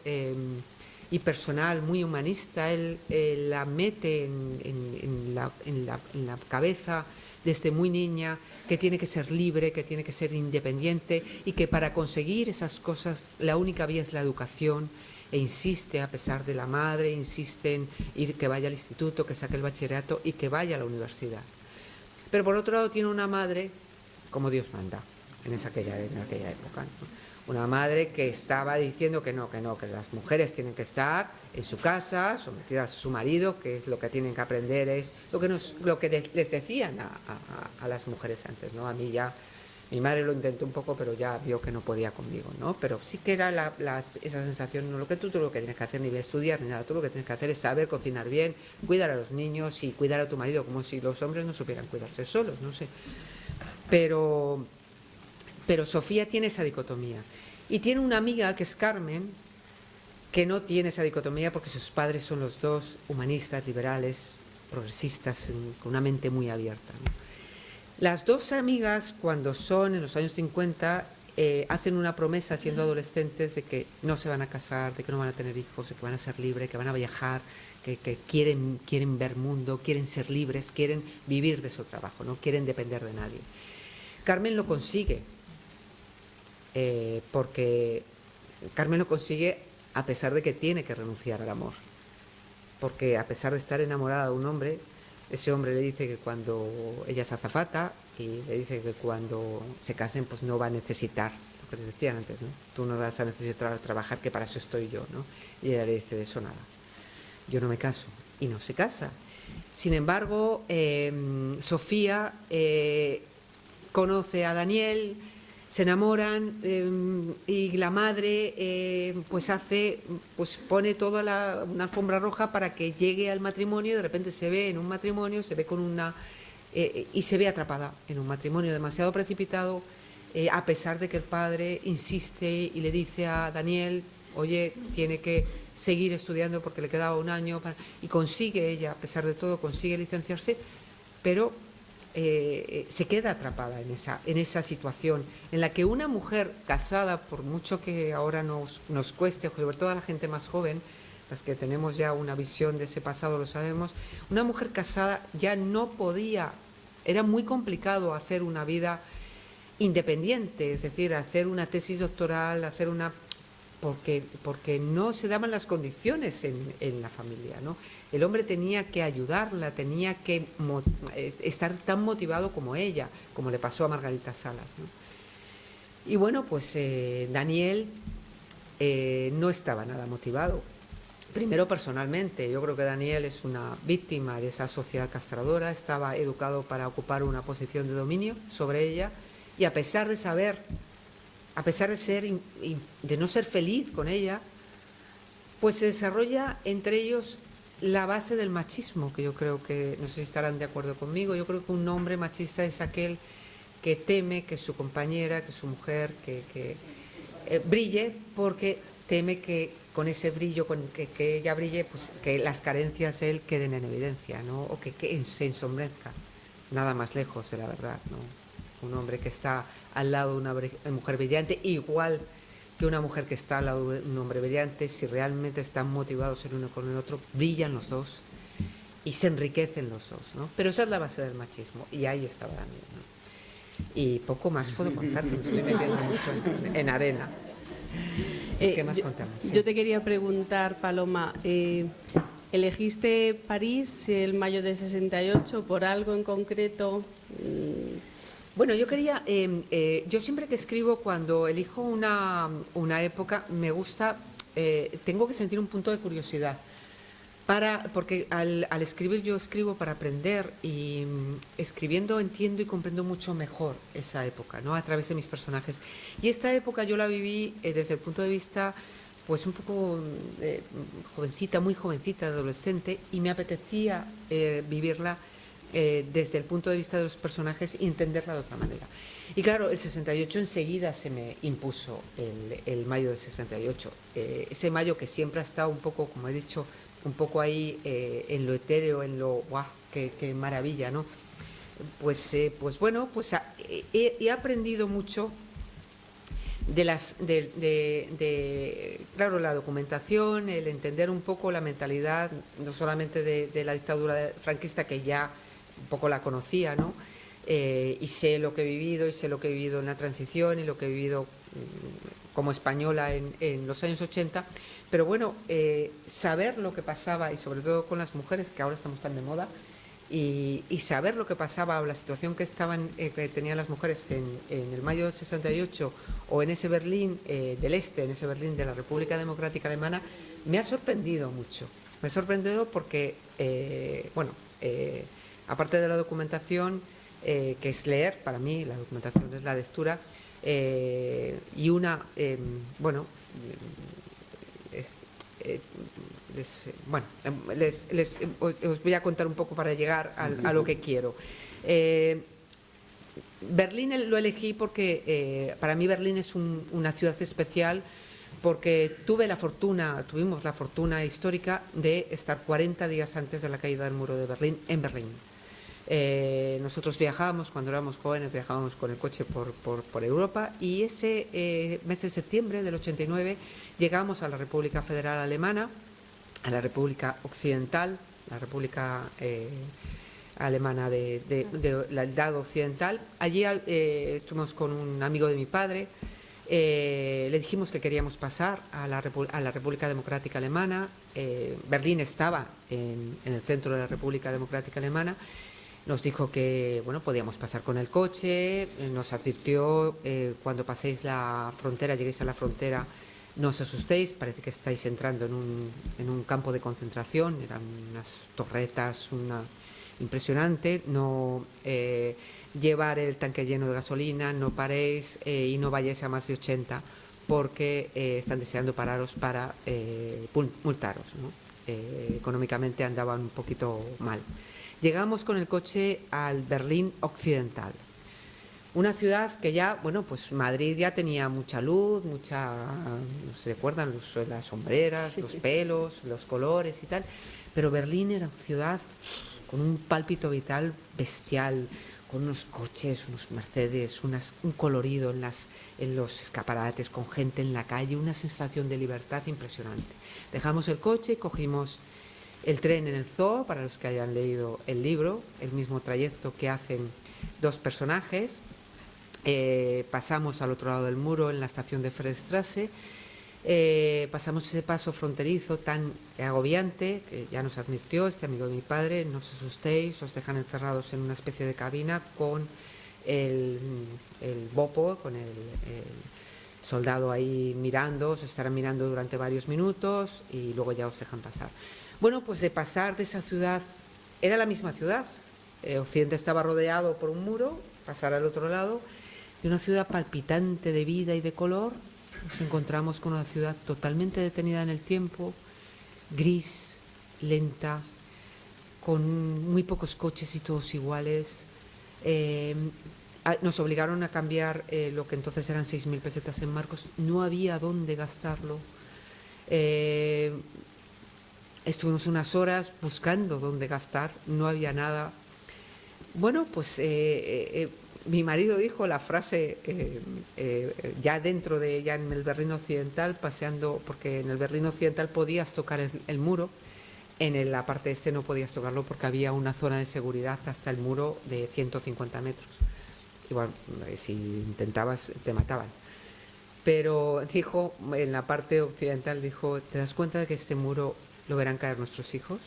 y personal muy humanista. Él la mete en la cabeza desde muy niña, que tiene que ser libre, que tiene que ser independiente, y que para conseguir esas cosas la única vía es la educación, e insiste, a pesar de la madre, insiste en que vaya al instituto, que saque el bachillerato y que vaya a la universidad. Pero por otro lado tiene una madre como Dios manda en aquella época, ¿no? Una madre que estaba diciendo que las mujeres tienen que estar en su casa, sometidas a su marido, que es lo que tienen que aprender, es lo que les decían a las mujeres antes, ¿no? A mí ya, mi madre lo intentó un poco, pero ya vio que no podía conmigo, ¿no? Pero sí que era esa sensación, no, tú lo que tienes que hacer, ni estudiar ni nada, tú lo que tienes que hacer es saber cocinar bien, cuidar a los niños y cuidar a tu marido, como si los hombres no supieran cuidarse solos, no sé. Pero Sofía tiene esa dicotomía. Y tiene una amiga, que es Carmen, que no tiene esa dicotomía, porque sus padres son los dos humanistas, liberales, progresistas, con una mente muy abierta, ¿no? Las dos amigas, cuando son en los años 50, hacen una promesa siendo adolescentes de que no se van a casar, de que no van a tener hijos, de que van a ser libres, que van a viajar, que quieren ver mundo, quieren ser libres, quieren vivir de su trabajo, no quieren depender de nadie. Carmen lo consigue, porque Carmen lo consigue a pesar de que tiene que renunciar al amor, porque a pesar de estar enamorada de un hombre, ese hombre le dice que cuando ella es azafata, y le dice que cuando se casen pues no va a necesitar, lo que les decían antes, ¿no? Tú no vas a necesitar trabajar, que para eso estoy yo, ¿no? Y ella le dice, de eso nada, yo no me caso, y no se casa. Sin embargo, Sofía conoce a Daniel, se enamoran, y la madre pues pone toda una alfombra roja para que llegue al matrimonio, y de repente se ve en un matrimonio, se ve y se ve atrapada en un matrimonio demasiado precipitado, a pesar de que el padre insiste y le dice a Daniel, oye, tiene que seguir estudiando porque le quedaba un año, y consigue ella, a pesar de todo, consigue licenciarse, pero se queda atrapada en esa situación en la que una mujer casada, por mucho que ahora nos cueste, sobre todo a la gente más joven, las que tenemos ya una visión de ese pasado lo sabemos, una mujer casada ya no podía, era muy complicado hacer una vida independiente, es decir, hacer una tesis doctoral, porque no se daban las condiciones en la familia, ¿no? El hombre tenía que ayudarla, tenía que estar tan motivado como ella, como le pasó a Margarita Salas, ¿no? Y bueno, pues Daniel no estaba nada motivado. Primero, personalmente, yo creo que Daniel es una víctima de esa sociedad castradora, estaba educado para ocupar una posición de dominio sobre ella, y a pesar de no ser feliz con ella, pues se desarrolla entre ellos la base del machismo, que yo creo que, no sé si estarán de acuerdo conmigo, yo creo que un hombre machista es aquel que teme que su compañera, que su mujer, brille, porque teme que con ese brillo, que ella brille, pues que las carencias de él queden en evidencia, ¿no? O que se ensombrezca. Nada más lejos de la verdad, ¿no? Un hombre que está al lado de una mujer brillante, igual que una mujer que está al lado de un hombre brillante, si realmente están motivados el uno con el otro, brillan los dos y se enriquecen los dos, ¿no? Pero esa es la base del machismo, y ahí estaba también, ¿no? Y poco más puedo contar, porque me estoy metiendo mucho en arena. ¿Qué más contamos? Sí. Yo te quería preguntar, Paloma, ¿elegiste París el mayo de 68 por algo en concreto? Bueno, yo quería, yo siempre que escribo, cuando elijo una época, me gusta, tengo que sentir un punto de curiosidad, porque al escribir yo escribo para aprender, y escribiendo entiendo y comprendo mucho mejor esa época, ¿no? A través de mis personajes. Y esta época yo la viví desde el punto de vista, pues un poco jovencita, muy jovencita, adolescente, y me apetecía vivirla desde el punto de vista de los personajes y entenderla de otra manera. Y claro, el 68 enseguida se me impuso el mayo del 68, ese mayo que siempre ha estado un poco, como he dicho, un poco ahí en lo etéreo, en lo ¡guau! Qué maravilla, ¿no? Pues bueno, pues he aprendido mucho claro, la documentación, el entender un poco la mentalidad, no solamente de la dictadura franquista, que ya un poco la conocía, ¿no? Y sé lo que he vivido, en la transición, y lo que he vivido como española en los años 80, pero bueno, saber lo que pasaba, y sobre todo con las mujeres, que ahora estamos tan de moda, y saber lo que pasaba, o la situación que tenían las mujeres en el mayo del 68, o en ese Berlín del Este, en ese Berlín de la República Democrática Alemana, me ha sorprendido mucho. Me ha sorprendido porque, aparte de la documentación, que es leer, para mí la documentación es la lectura, y os voy a contar un poco para llegar a lo que quiero. Berlín lo elegí porque para mí Berlín es una ciudad especial, porque tuvimos la fortuna histórica de estar 40 días antes de la caída del muro de Berlín en Berlín. Nosotros viajábamos, cuando éramos jóvenes, viajábamos con el coche por Europa, y ese mes de septiembre del 89 llegamos a la República Federal Alemana, a la República Occidental, la República Alemana del lado occidental. Allí estuvimos con un amigo de mi padre, le dijimos que queríamos pasar a la República Democrática Alemana. Berlín estaba en el centro de la República Democrática Alemana. Nos dijo que podíamos pasar con el coche, nos advirtió, cuando paséis la frontera, lleguéis a la frontera, no os asustéis, parece que estáis entrando en un campo de concentración, eran unas torretas, impresionante, no llevar el tanque lleno de gasolina, no paréis y no vayáis a más de 80, porque están deseando pararos para multaros, ¿no? Económicamente andaban un poquito mal. Llegamos con el coche al Berlín Occidental, una ciudad que ya, pues Madrid ya tenía mucha luz, no se recuerdan las sombreras, los pelos, los colores y tal, pero Berlín era una ciudad con un pálpito vital bestial, con unos coches, unos Mercedes, un colorido en los escaparates, con gente en la calle, una sensación de libertad impresionante. Dejamos el coche, cogimos el tren en el zoo, para los que hayan leído el libro, el mismo trayecto que hacen dos personajes. Pasamos al otro lado del muro, en la estación de Friedrichstraße. Pasamos ese paso fronterizo tan agobiante, que ya nos advirtió este amigo de mi padre: no os asustéis, os dejan encerrados en una especie de cabina con el bopo, con el soldado ahí mirando, os estarán mirando durante varios minutos y luego ya os dejan pasar. Bueno, pues de pasar de esa ciudad, era la misma ciudad, Occidente estaba rodeado por un muro, pasar al otro lado, de una ciudad palpitante de vida y de color, nos encontramos con una ciudad totalmente detenida en el tiempo, gris, lenta, con muy pocos coches y todos iguales. nos obligaron a cambiar lo que entonces eran 6.000 pesetas en marcos. No había dónde gastarlo. Estuvimos unas horas buscando dónde gastar, no había nada. Bueno, pues mi marido dijo la frase ya en el Berlín Occidental, paseando, porque en el Berlín Occidental podías tocar el muro, en la parte este no podías tocarlo porque había una zona de seguridad hasta el muro de 150 metros. Igual, si intentabas, te mataban. Pero dijo, en la parte occidental, dijo, ¿te das cuenta de que este muro lo verán caer nuestros hijos?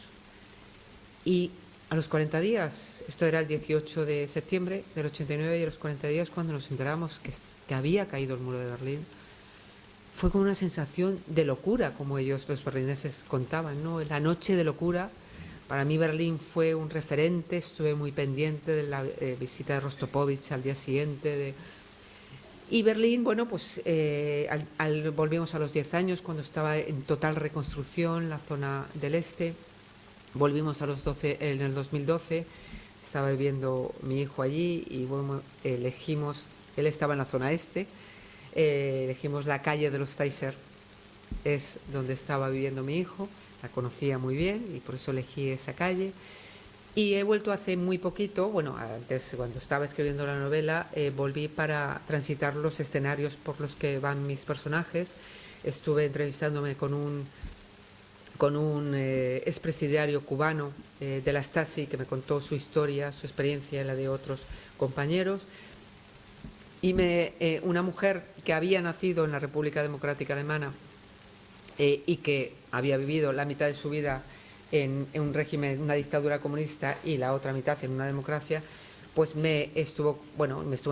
Y a los 40 días, esto era el 18 de septiembre del 89, y a los 40 días cuando nos enteramos que había caído el muro de Berlín, fue como una sensación de locura, como ellos, los berlineses, contaban, ¿no? La noche de locura. Para mí Berlín fue un referente, estuve muy pendiente de la visita de Rostropovich al día siguiente. Y Berlín, bueno, pues volvimos a los 10 años, cuando estaba en total reconstrucción la zona del este. Volvimos a los 12, en el 2012, estaba viviendo mi hijo allí y bueno, elegimos, él estaba en la zona este, elegimos la calle de los Teiser, es donde estaba viviendo mi hijo, la conocía muy bien y por eso elegí esa calle. Y he vuelto hace muy poquito, bueno, antes cuando estaba escribiendo la novela, volví para transitar los escenarios por los que van mis personajes. Estuve entrevistándome con un expresidiario cubano de la Stasi, que me contó su historia, su experiencia y la de otros compañeros. Y una mujer que había nacido en la República Democrática Alemana y que había vivido la mitad de su vida en un régimen, una dictadura comunista, y la otra mitad en una democracia, pues me estuvo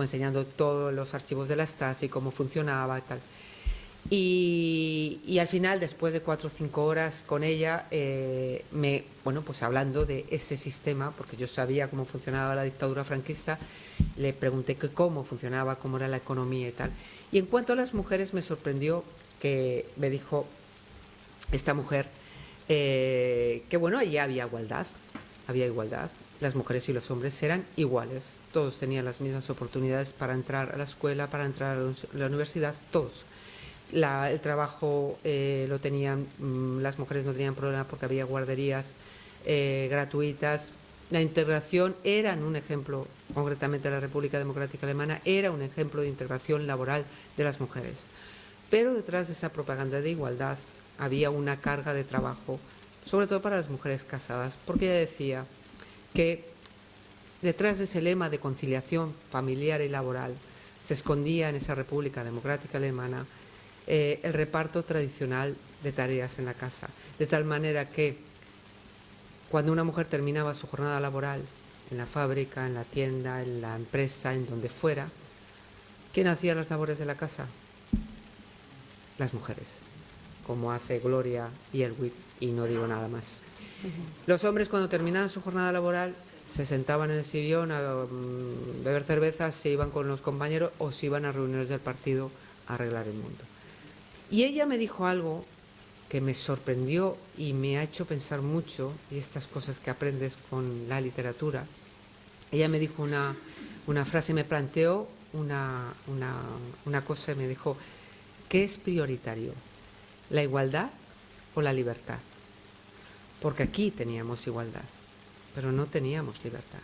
enseñando todos los archivos de la Stasi, cómo funcionaba y tal. Y al final, después de 4 o 5 horas con ella, pues hablando de ese sistema, porque yo sabía cómo funcionaba la dictadura franquista, le pregunté cómo funcionaba, cómo era la economía y tal. Y en cuanto a las mujeres, me sorprendió que me dijo esta mujer que bueno, allí había igualdad, las mujeres y los hombres eran iguales, todos tenían las mismas oportunidades para entrar a la escuela, para entrar a la universidad, todos. El trabajo lo tenían, las mujeres no tenían problema porque había guarderías gratuitas. La integración era un ejemplo, concretamente la República Democrática Alemana, era un ejemplo de integración laboral de las mujeres. Pero detrás de esa propaganda de igualdad había una carga de trabajo, sobre todo para las mujeres casadas, porque ella decía que detrás de ese lema de conciliación familiar y laboral se escondía en esa República Democrática Alemana el reparto tradicional de tareas en la casa, de tal manera que cuando una mujer terminaba su jornada laboral en la fábrica, en la tienda, en la empresa, en donde fuera, ¿quién hacía las labores de la casa? Las mujeres, como hace Gloria y Elwit, y no digo nada más. Los hombres, cuando terminaban su jornada laboral, se sentaban en el sillón a beber cervezas, se iban con los compañeros o se iban a reuniones del partido a arreglar el mundo. Y ella me dijo algo que me sorprendió y me ha hecho pensar mucho, y estas cosas que aprendes con la literatura. Ella me dijo una frase, me planteó una cosa, y me dijo: ¿qué es prioritario? ¿La igualdad o la libertad? Porque aquí teníamos igualdad, pero no teníamos libertad.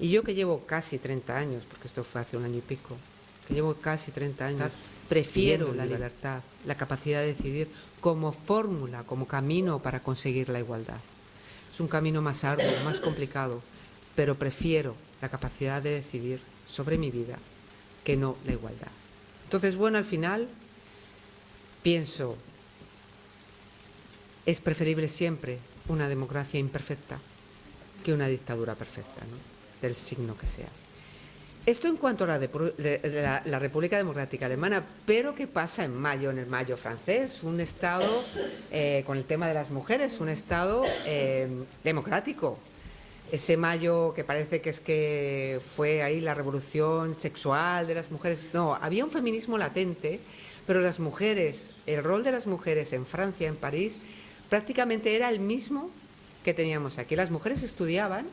Y yo, que llevo casi 30 años, porque esto fue hace 1 año y pico, que llevo casi 30 años, prefiero la libertad, la capacidad de decidir como fórmula, como camino para conseguir la igualdad. Es un camino más arduo, más complicado, pero prefiero la capacidad de decidir sobre mi vida que no la igualdad. Entonces, bueno, al final pienso, es preferible siempre una democracia imperfecta que una dictadura perfecta, ¿no? Del signo que sea. Esto en cuanto a la República Democrática Alemana, pero ¿qué pasa en el Mayo francés? Un Estado, con el tema de las mujeres, un Estado democrático. Ese Mayo que parece que fue ahí la revolución sexual de las mujeres. No, había un feminismo latente, pero las mujeres, el rol de las mujeres en Francia, en París, prácticamente era el mismo que teníamos aquí. Las mujeres estudiaban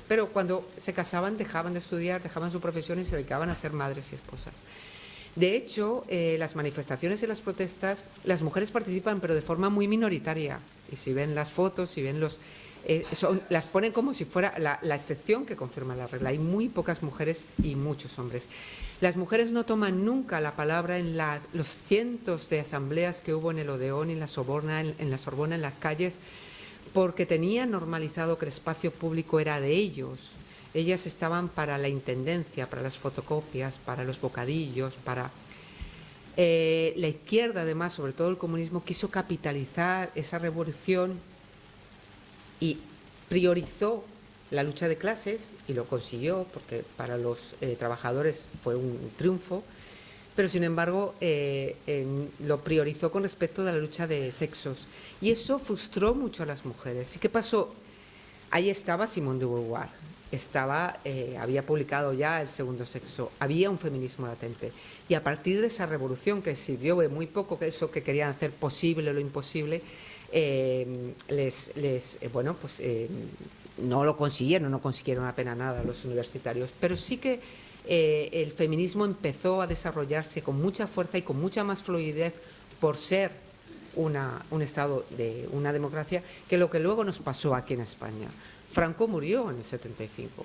Pero cuando se casaban dejaban de estudiar, dejaban su profesión y se dedicaban a ser madres y esposas. De hecho, las manifestaciones y las protestas, las mujeres participan, pero de forma muy minoritaria. Y si ven las fotos, si ven las ponen como si fuera la excepción que confirma la regla. Hay muy pocas mujeres y muchos hombres. Las mujeres no toman nunca la palabra en los cientos de asambleas que hubo en el Odeón y en la Sorbona, en las calles, porque tenían normalizado que el espacio público era de ellos. Ellas estaban para la intendencia, para las fotocopias, para los bocadillos, para... la izquierda, además, sobre todo el comunismo, quiso capitalizar esa revolución y priorizó la lucha de clases, y lo consiguió, porque para los trabajadores fue un triunfo, pero sin embargo lo priorizó con respecto a la lucha de sexos. Y eso frustró mucho a las mujeres. ¿Y qué pasó? Ahí estaba Simone de Beauvoir. Había publicado ya El segundo sexo, había un feminismo latente, y a partir de esa revolución, que sirvió de muy poco, que eso que querían hacer posible lo imposible, no lo consiguieron, no consiguieron apenas nada los universitarios, pero sí que el feminismo empezó a desarrollarse con mucha fuerza y con mucha más fluidez por ser un Estado de una democracia, que lo que luego nos pasó aquí en España. Franco murió en el 75,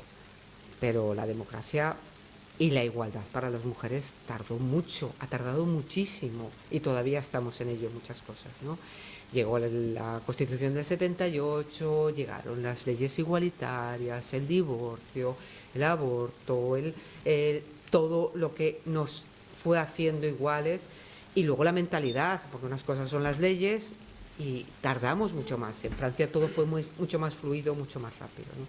pero la democracia y la igualdad para las mujeres tardó mucho, ha tardado muchísimo, y todavía estamos en ello muchas cosas, ¿no? Llegó la Constitución del 78, llegaron las leyes igualitarias, el divorcio, el aborto, todo lo que nos fue haciendo iguales, y luego la mentalidad, porque unas cosas son las leyes y tardamos mucho más. En Francia todo fue mucho más fluido, mucho más rápido, ¿no?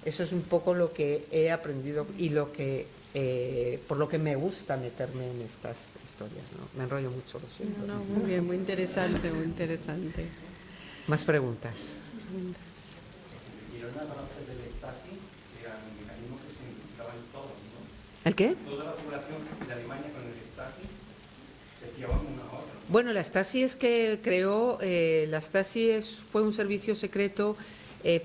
Eso es un poco lo que he aprendido y por lo que me gusta meterme en estas historias, ¿no? Me enrollo mucho, lo siento. No, muy bien, muy interesante, muy interesante. Más preguntas. Y era una parte del Stasi, que era un mecanismo que se identificaban todos, ¿no? ¿El qué? Toda la población de Alemania con el Stasi se fiaban una a otra. Bueno, la Stasi es que creó, fue un servicio secreto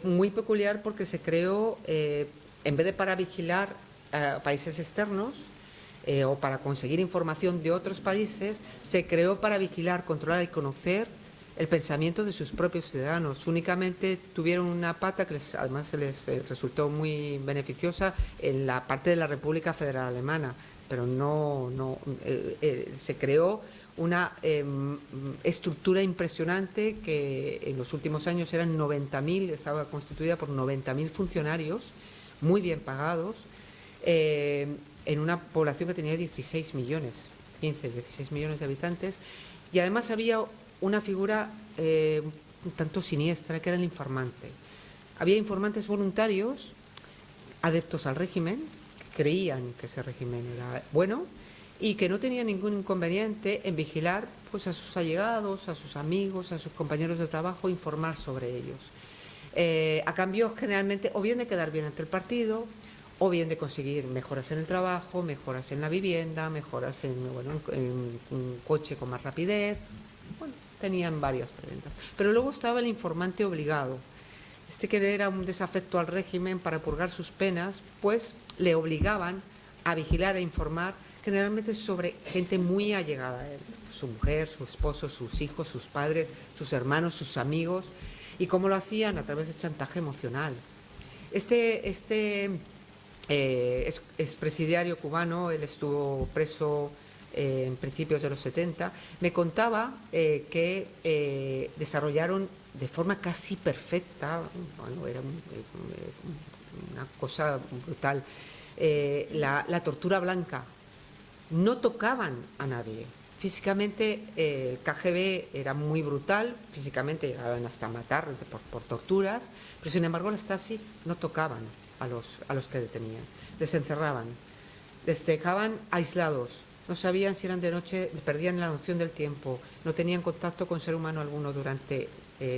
muy peculiar, porque se creó, en vez de para vigilar a países externos o para conseguir información de otros países, se creó para vigilar, controlar y conocer el pensamiento de sus propios ciudadanos. Únicamente tuvieron una pata que además se les resultó muy beneficiosa en la parte de la República Federal Alemana, pero se creó una estructura impresionante que en los últimos años eran 90.000, estaba constituida por 90.000 funcionarios muy bien pagados, en una población que tenía 16 millones de habitantes, y además había una figura un tanto siniestra, que era el informante. Había informantes voluntarios, adeptos al régimen, que creían que ese régimen era bueno y que no tenían ningún inconveniente en vigilar, pues, a sus allegados, a sus amigos, a sus compañeros de trabajo, informar sobre ellos. A cambio, generalmente, o bien de quedar bien ante el partido, o bien de conseguir mejoras en el trabajo, mejoras en la vivienda, mejoras en un coche con más rapidez. Bueno, tenían varias preventas. Pero luego estaba el informante obligado. Que era un desafecto al régimen, para purgar sus penas, pues le obligaban a vigilar, a informar, generalmente sobre gente muy allegada a él, su mujer, su esposo, sus hijos, sus padres, sus hermanos, sus amigos. ¿Y cómo lo hacían? A través de chantaje emocional. Expresidiario cubano, él estuvo preso en principios de los 70, me contaba que desarrollaron de forma casi perfecta, bueno, era una cosa brutal, la tortura blanca. No tocaban a nadie. Físicamente el KGB era muy brutal, físicamente llegaban hasta matar por torturas, pero sin embargo la Stasi no tocaban a los que detenían, les encerraban, les dejaban aislados, no sabían si eran de noche, perdían la noción del tiempo, no tenían contacto con ser humano alguno durante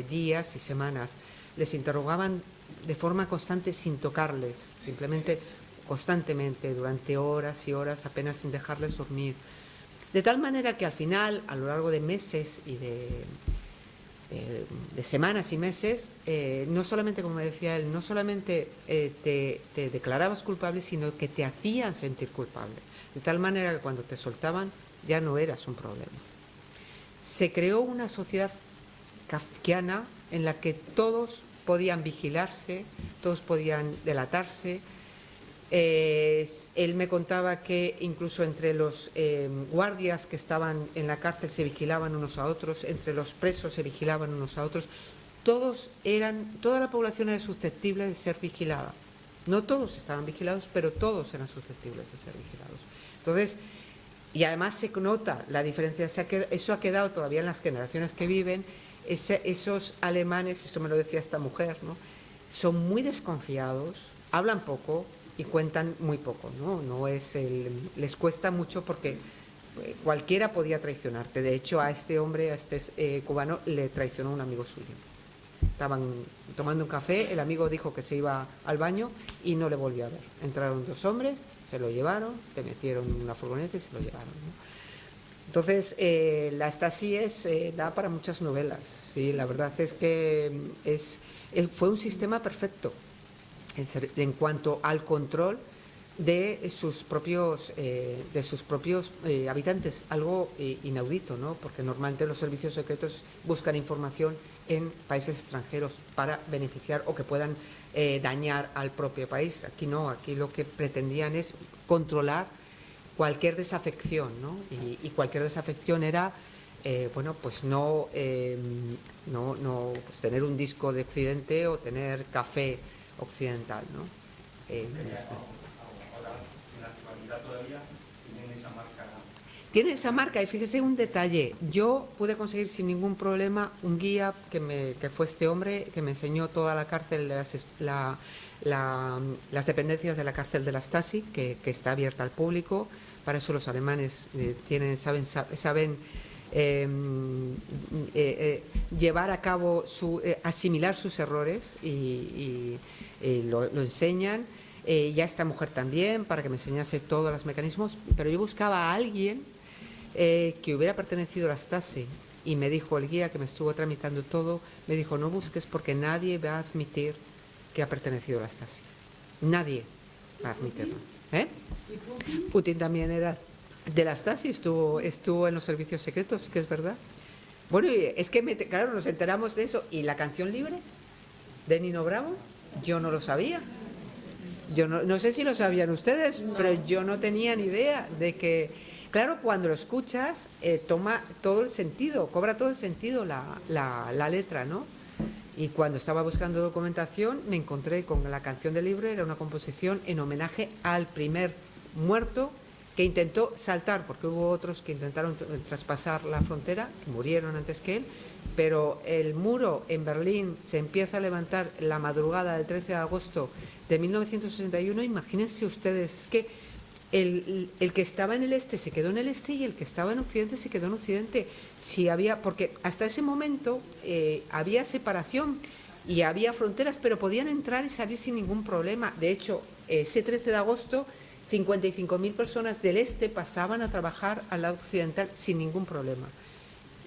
días y semanas, les interrogaban de forma constante sin tocarles, simplemente constantemente, durante horas y horas, apenas sin dejarles dormir. De tal manera que al final, a lo largo de meses y de semanas y meses, no solamente, como me decía él, no solamente te declarabas culpable, sino que te hacían sentir culpable. De tal manera que cuando te soltaban ya no eras un problema. Se creó una sociedad kafkiana en la que todos podían vigilarse, todos podían delatarse. Él me contaba que incluso entre los guardias que estaban en la cárcel se vigilaban unos a otros, entre los presos se vigilaban unos a otros. Toda la población era susceptible de ser vigilada. No todos estaban vigilados, pero todos eran susceptibles de ser vigilados. Entonces, y además se nota la diferencia, eso ha quedado todavía en las generaciones que viven. Esos alemanes, esto me lo decía esta mujer, ¿no?, son muy desconfiados, hablan poco y cuentan muy poco, ¿no? Les cuesta mucho porque cualquiera podía traicionarte. De hecho, a este hombre, a este cubano, le traicionó un amigo suyo. Estaban tomando un café, el amigo dijo que se iba al baño y no le volvió a ver. Entraron dos hombres, se lo llevaron, le metieron en una furgoneta y se lo llevaron, ¿no? Entonces, la Stasi da para muchas novelas. ¿Sí? La verdad es que fue un sistema perfecto en cuanto al control de sus propios habitantes, algo inaudito, ¿no? Porque normalmente los servicios secretos buscan información en países extranjeros para beneficiar o que puedan dañar al propio país. Aquí no, aquí lo que pretendían es controlar cualquier desafección, ¿no? Y cualquier desafección era, pues no pues tener un disco de Occidente o tener café occidental, ¿no? Ahora, en la actualidad todavía tienen esa marca. Tiene esa marca, y fíjese un detalle, yo pude conseguir sin ningún problema un guía que fue este hombre, que me enseñó toda la cárcel, las dependencias de la cárcel de la Stasi, que está abierta al público. Para eso los alemanes saben llevar a cabo, asimilar sus errores y lo enseñan. Ya esta mujer también, para que me enseñase todos los mecanismos, pero yo buscaba a alguien que hubiera pertenecido a la Stasi, y me dijo el guía, que me estuvo tramitando todo, me dijo: no busques, porque nadie va a admitir que ha pertenecido a la Stasi. Nadie va a admitirlo. Putin también era de la Stasi, estuvo en los servicios secretos, que es verdad. Bueno, es que claro, nos enteramos de eso. ¿Y la canción libre de Nino Bravo? Yo no lo sabía. Yo no sé si lo sabían ustedes, pero yo no tenía ni idea de que, claro, cuando lo escuchas, toma todo el sentido, cobra todo el sentido la letra, ¿no? Y cuando estaba buscando documentación me encontré con la canción del libro. Era una composición en homenaje al primer muerto que intentó saltar, porque hubo otros que intentaron traspasar la frontera, que murieron antes que él, pero el muro en Berlín se empieza a levantar la madrugada del 13 de agosto de 1961. Imagínense ustedes, es que el que estaba en el este se quedó en el este y el que estaba en Occidente se quedó en Occidente. Porque hasta ese momento había separación y había fronteras, pero podían entrar y salir sin ningún problema. De hecho, ese 13 de agosto, 55.000 personas del este pasaban a trabajar al lado occidental sin ningún problema.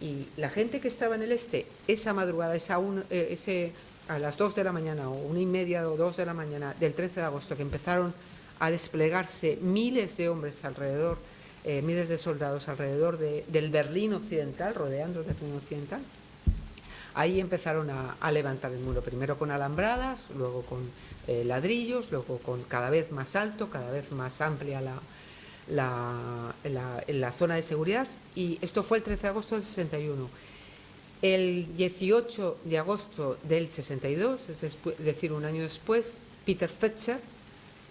Y la gente que estaba en el este, esa madrugada, a las 2 de la mañana o 1:30 o 2 de la mañana del 13 de agosto, que empezaron a desplegarse miles de hombres alrededor, miles de soldados alrededor del Berlín occidental, rodeando el Berlín occidental, ahí empezaron a levantar el muro, primero con alambradas, luego con ladrillos, luego con cada vez más alto, cada vez más amplia la zona de seguridad. Y esto fue el 13 de agosto del 61. El 18 de agosto del 62, es decir, un año después, Peter Fetzer,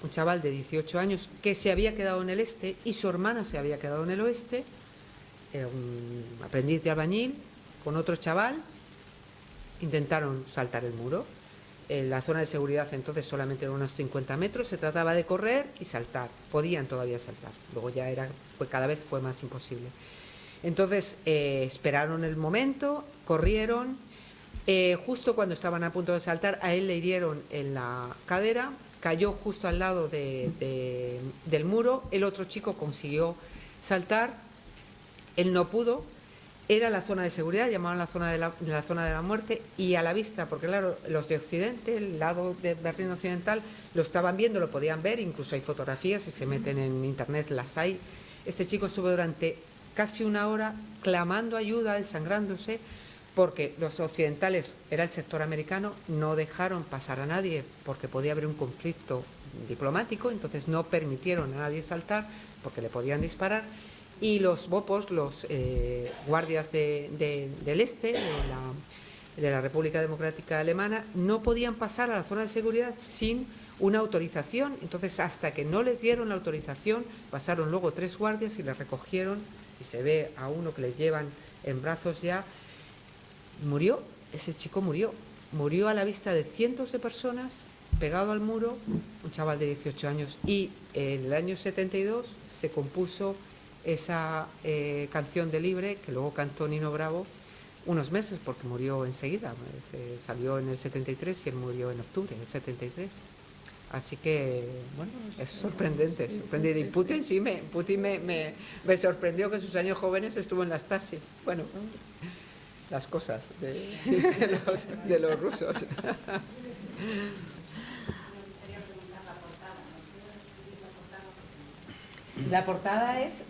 un chaval de 18 años que se había quedado en el este y su hermana se había quedado en el oeste, era un aprendiz de albañil, con otro chaval, intentaron saltar el muro. La zona de seguridad entonces solamente eran unos 50 metros, se trataba de correr y saltar, podían todavía saltar, luego ya cada vez fue más imposible. Entonces esperaron el momento, corrieron, justo cuando estaban a punto de saltar, a él le hirieron en la cadera, cayó justo al lado del muro. El otro chico consiguió saltar, él no pudo, era la zona de seguridad, llamaban la zona de la zona de la muerte, y a la vista, porque claro, los de Occidente, el lado de Berlín Occidental, lo estaban viendo, lo podían ver, incluso hay fotografías, si se meten en internet las hay. Este chico estuvo durante casi una hora clamando ayuda, desangrándose, porque los occidentales, era el sector americano, no dejaron pasar a nadie porque podía haber un conflicto diplomático, entonces no permitieron a nadie saltar porque le podían disparar, y los BOPOS, los guardias del este, de la República Democrática Alemana, no podían pasar a la zona de seguridad sin una autorización. Entonces, hasta que no les dieron la autorización, pasaron luego 3 guardias y les recogieron, y se ve a uno que les llevan en brazos ya. Murió, ese chico murió a la vista de cientos de personas, pegado al muro, un chaval de 18 años. Y en el año 72 se compuso esa canción de Libre, que luego cantó Nino Bravo, unos meses, porque murió enseguida. Salió en el 73 y él murió en octubre del 73. Así que, bueno, es sorprendente, sorprendido. Y Putin sí, Putin me sorprendió que en sus años jóvenes estuvo en la Stasi. Bueno, las cosas de los rusos. La portada es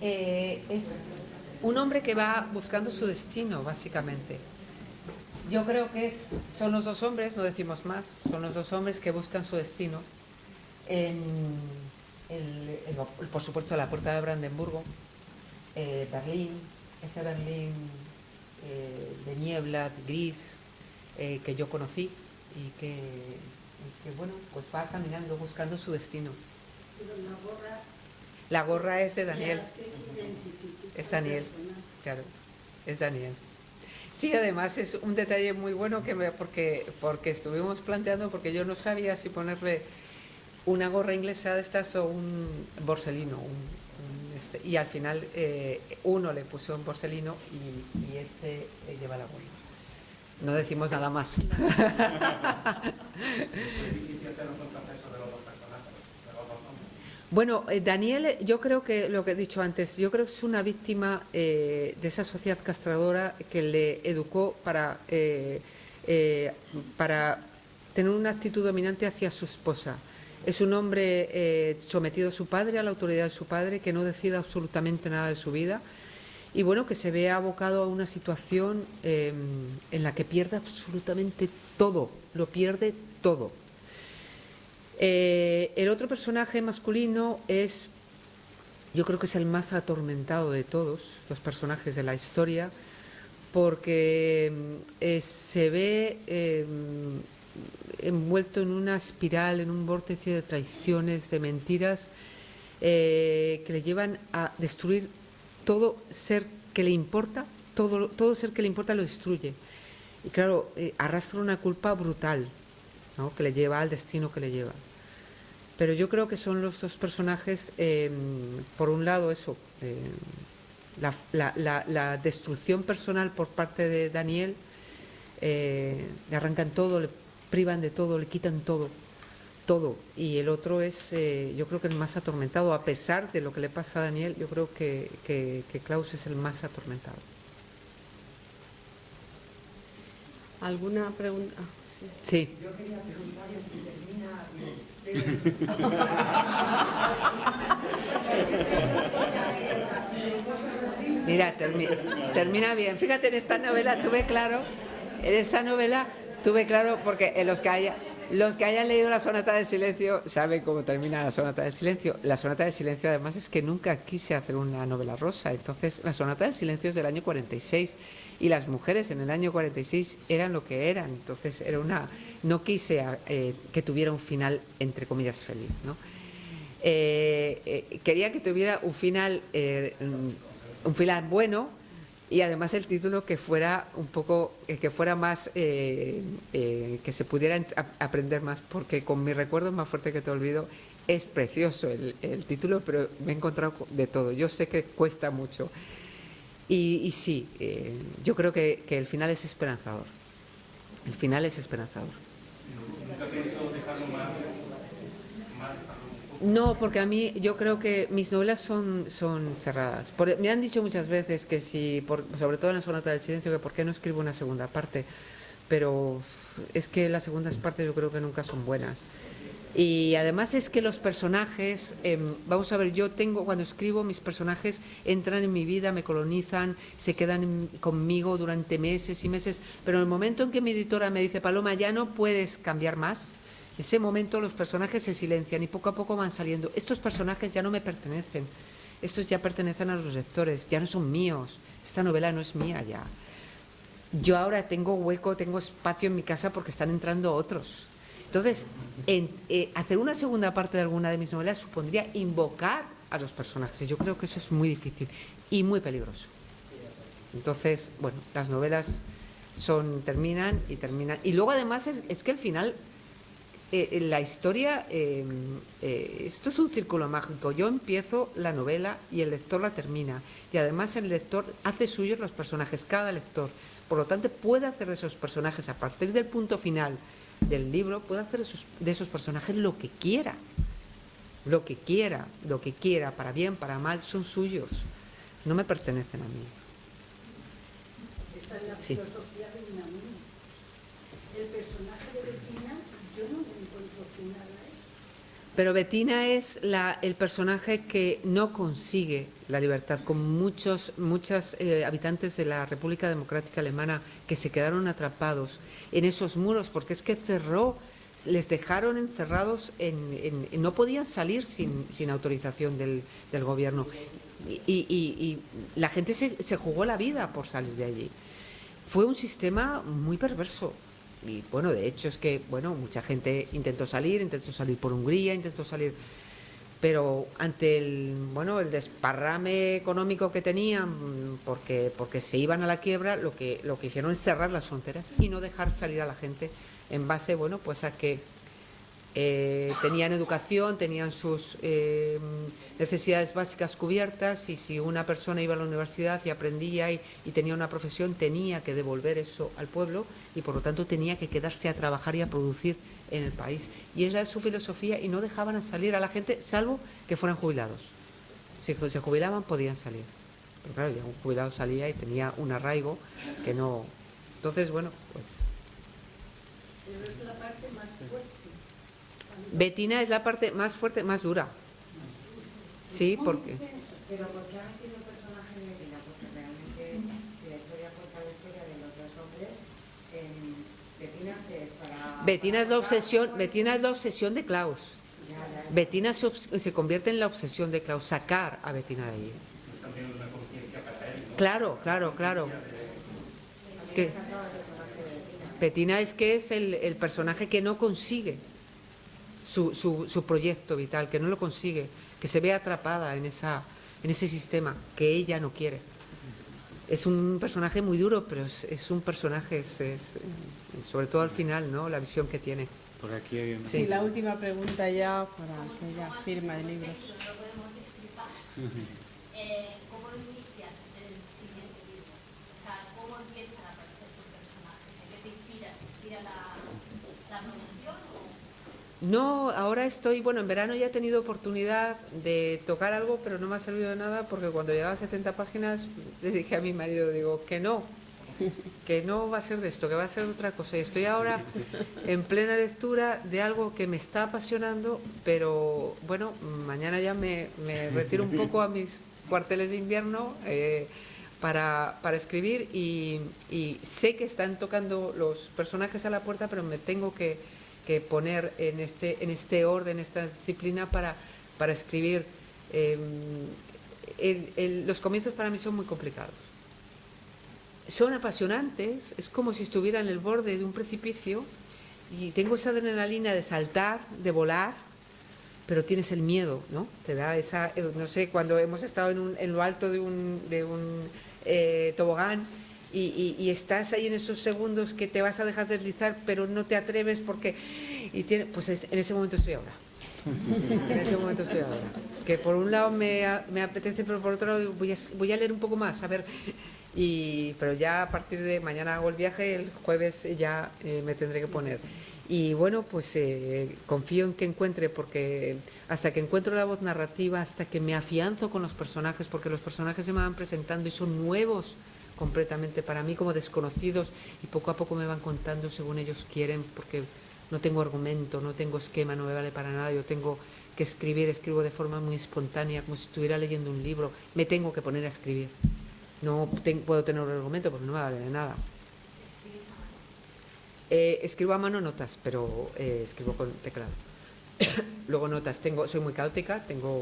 un hombre que va buscando su destino, básicamente. Yo creo que son los 2 hombres, no decimos más, son los 2 hombres que buscan su destino por supuesto, la puerta de Brandenburgo, Berlín, ese Berlín de niebla, gris, que yo conocí y que bueno, pues va caminando buscando su destino. La gorra es de Daniel. Es Daniel, claro, es Daniel. Sí, además es un detalle muy bueno porque estuvimos planteando, porque yo no sabía si ponerle una gorra inglesa de estas o un borselino, y al final uno le puso un borselino y este lleva la gorra. No decimos nada más. Bueno, Daniel, yo creo que lo que he dicho antes, yo creo que es una víctima de esa sociedad castradora que le educó para tener una actitud dominante hacia su esposa. Es un hombre sometido a su padre, a la autoridad de su padre, que no decide absolutamente nada de su vida y bueno, que se ve abocado a una situación en la que pierde absolutamente todo, lo pierde todo. El otro personaje masculino yo creo que es el más atormentado de todos los personajes de la historia, porque se ve envuelto en una espiral, en un vórtice de traiciones, de mentiras, que le llevan a destruir todo ser que le importa, todo ser que le importa lo destruye. Y claro, arrastra una culpa brutal, ¿no?, que le lleva al destino que le lleva. Pero yo creo que son los 2 personajes, por un lado eso, la destrucción personal por parte de Daniel, le arrancan todo, le privan de todo, le quitan todo, y el otro es, yo creo que el más atormentado, a pesar de lo que le pasa a Daniel, yo creo que Klaus es el más atormentado. ¿Alguna pregunta? Ah, sí. Yo quería preguntarle si termina bien. Mira, termina bien. Fíjate, en esta novela tuve claro, porque los que hayan leído la Sonata del Silencio saben cómo termina la Sonata del Silencio. La Sonata del Silencio, además, es que nunca quise hacer una novela rosa. Entonces, la Sonata del Silencio es del año 46 y las mujeres en el año 46 eran lo que eran. Entonces, no quise que tuviera un final, entre comillas, feliz, ¿no? Quería que tuviera un final bueno, y además el título que fuera un poco, que fuera más, que se pudiera aprender más, porque con Mi recuerdo es más fuerte que te olvido es precioso el título, pero me he encontrado de todo. Yo sé que cuesta mucho y sí, yo creo que el final es esperanzador. El final es esperanzador. Nunca pienso dejarlo más dejarlo un poco No, porque a mí yo creo que mis novelas son cerradas. Me han dicho muchas veces que si, sobre todo en La Sonata del Silencio, que por qué no escribo una segunda parte, pero es que las segundas partes yo creo que nunca son buenas. Y además es que los personajes, vamos a ver, cuando escribo, mis personajes entran en mi vida, me colonizan, se quedan conmigo durante meses y meses, pero en el momento en que mi editora me dice, Paloma, ya no puedes cambiar más, ese momento los personajes se silencian y poco a poco van saliendo. Estos personajes ya no me pertenecen, estos ya pertenecen a los lectores, ya no son míos, esta novela no es mía ya. Yo ahora tengo hueco, tengo espacio en mi casa porque están entrando otros. Entonces, hacer una segunda parte de alguna de mis novelas supondría invocar a los personajes. Yo creo que eso es muy difícil y muy peligroso. Entonces, bueno, las novelas terminan. Y luego además es que al final la historia, esto es un círculo mágico. Yo empiezo la novela y el lector la termina. Y además el lector hace suyos los personajes, cada lector. Por lo tanto, puede hacer de esos personajes, a partir del punto final del libro, puede hacer de esos personajes lo que quiera, para bien, para mal, son suyos, no me pertenecen a mí. Esa es la Sí. filosofía de Unamuno. El personaje de Bettina, yo no le encuentro final a él. Pero Bettina es el personaje que no consigue la libertad, con muchos habitantes de la República Democrática Alemana que se quedaron atrapados en esos muros, porque es que les dejaron encerrados, no podían salir sin autorización del gobierno. Y la gente se jugó la vida por salir de allí. Fue un sistema muy perverso. Y bueno, de hecho es que mucha gente intentó salir por Hungría, pero ante el desparrame económico que tenían, porque se iban a la quiebra, lo que hicieron es cerrar las fronteras y no dejar salir a la gente en base a que tenían educación, tenían sus necesidades básicas cubiertas, y si una persona iba a la universidad y aprendía y tenía una profesión, tenía que devolver eso al pueblo y por lo tanto tenía que quedarse a trabajar y a producir en el país. Y esa es su filosofía, y no dejaban a salir a la gente salvo que fueran jubilados. Si se jubilaban podían salir, pero claro, ya un jubilado salía y tenía un arraigo que no. Entonces, Pero es la parte más fuerte. Bettina es la parte más fuerte, más dura. Sí, porque Pero ¿por qué ha metido el personaje de Bettina? Porque realmente la historia cuenta la historia de los dos hombres. Bettina, que es para... Bettina es la obsesión de Klaus. Bettina se convierte en la obsesión de Klaus, sacar a Bettina de allí. También una conciencia para él, ¿no? Claro. Es que Bettina es el personaje que no consigue su proyecto vital, que no lo consigue, que se ve atrapada en ese sistema que ella no quiere. Es un personaje muy duro, pero es un personaje, sobre todo al final, ¿no? La visión que tiene. Por aquí hay una. Sí, la última pregunta ya para que ella firma el libro. Lo podemos destripar. ¿Cómo inicias el siguiente libro? O sea, ¿cómo empiezan a aparecer tus personajes? ¿En qué te inspira? ¿Te inspira la nominación o...? No, ahora en verano ya he tenido oportunidad de tocar algo, pero no me ha servido de nada, porque cuando llegaba a 70 páginas le dije a mi marido, digo, que no va a ser de esto, que va a ser de otra cosa. Y estoy ahora en plena lectura de algo que me está apasionando, pero mañana ya me retiro un poco a mis cuarteles de invierno para escribir, y sé que están tocando los personajes a la puerta, pero me tengo que poner en este orden, esta disciplina para escribir. Los comienzos para mí son muy complicados. Son apasionantes, es como si estuviera en el borde de un precipicio y tengo esa adrenalina de saltar, de volar, pero tienes el miedo, ¿no? Te da esa, no sé, cuando hemos estado en lo alto de un tobogán y estás ahí en esos segundos que te vas a dejar deslizar, pero no te atreves porque... en ese momento estoy ahora. Que por un lado me apetece, pero por otro lado voy a leer un poco más, a ver... pero ya a partir de mañana hago el viaje, el jueves ya me tendré que poner. Y bueno, pues confío en que encuentre, porque hasta que encuentro la voz narrativa, hasta que me afianzo con los personajes, porque los personajes se me van presentando y son nuevos completamente para mí, como desconocidos, y poco a poco me van contando según ellos quieren, porque no tengo argumento, no tengo esquema, no me vale para nada. Yo tengo que escribir, escribo de forma muy espontánea, como si estuviera leyendo un libro. Me tengo que poner a escribir. No puedo tener un argumento porque no me vale de nada. Escribo a mano notas, pero escribo con teclado. Luego notas, soy muy caótica, tengo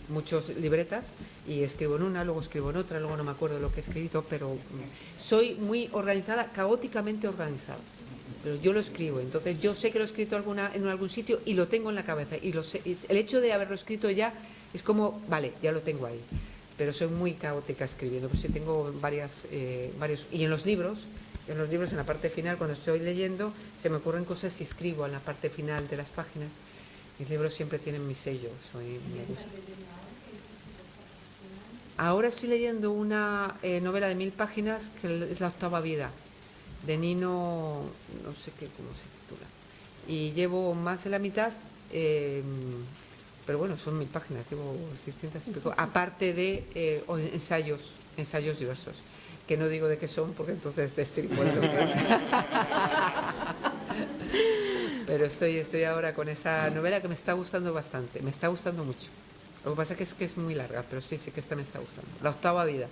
muchas libretas y escribo en una, luego escribo en otra, luego no me acuerdo lo que he escrito, pero soy muy organizada, caóticamente organizada. Pero yo lo escribo, entonces yo sé que lo he escrito en algún sitio y lo tengo en la cabeza. Y el hecho de haberlo escrito ya es como, vale, ya lo tengo ahí. Pero soy muy caótica escribiendo, pues sí tengo varios. Y en los libros, en la parte final, cuando estoy leyendo, se me ocurren cosas y escribo en la parte final de las páginas. Mis libros siempre tienen mi sello, me gusta. Ahora estoy leyendo una novela de 1000 páginas que es La octava vida, de Nino, no sé cómo se titula. Y llevo más de la mitad, pero bueno, son 1000 páginas, llevo 600 y pico, aparte de ensayos diversos, que no digo de qué son porque entonces destripo de lo que es. Pero estoy ahora con esa novela que me está gustando bastante, me está gustando mucho. Lo que pasa es que es muy larga, pero sí que esta me está gustando. La octava vida.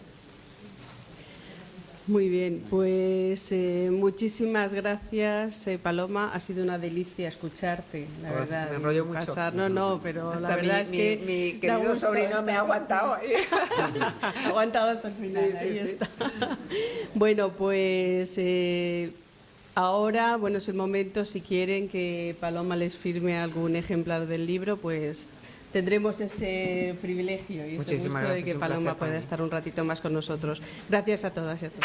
Muy bien, pues muchísimas gracias, Paloma. Ha sido una delicia escucharte, la verdad. Me enrollo mucho. No, pero hasta la verdad es que mi querido sobrino me ha aguantado. Ha aguantado hasta el final, sí, ahí sí. está. Bueno, pues ahora, bueno, es el momento, si quieren que Paloma les firme algún ejemplar del libro, pues tendremos ese privilegio y ese gusto de que Paloma pueda estar un ratito más con nosotros. Gracias a todas y a todos.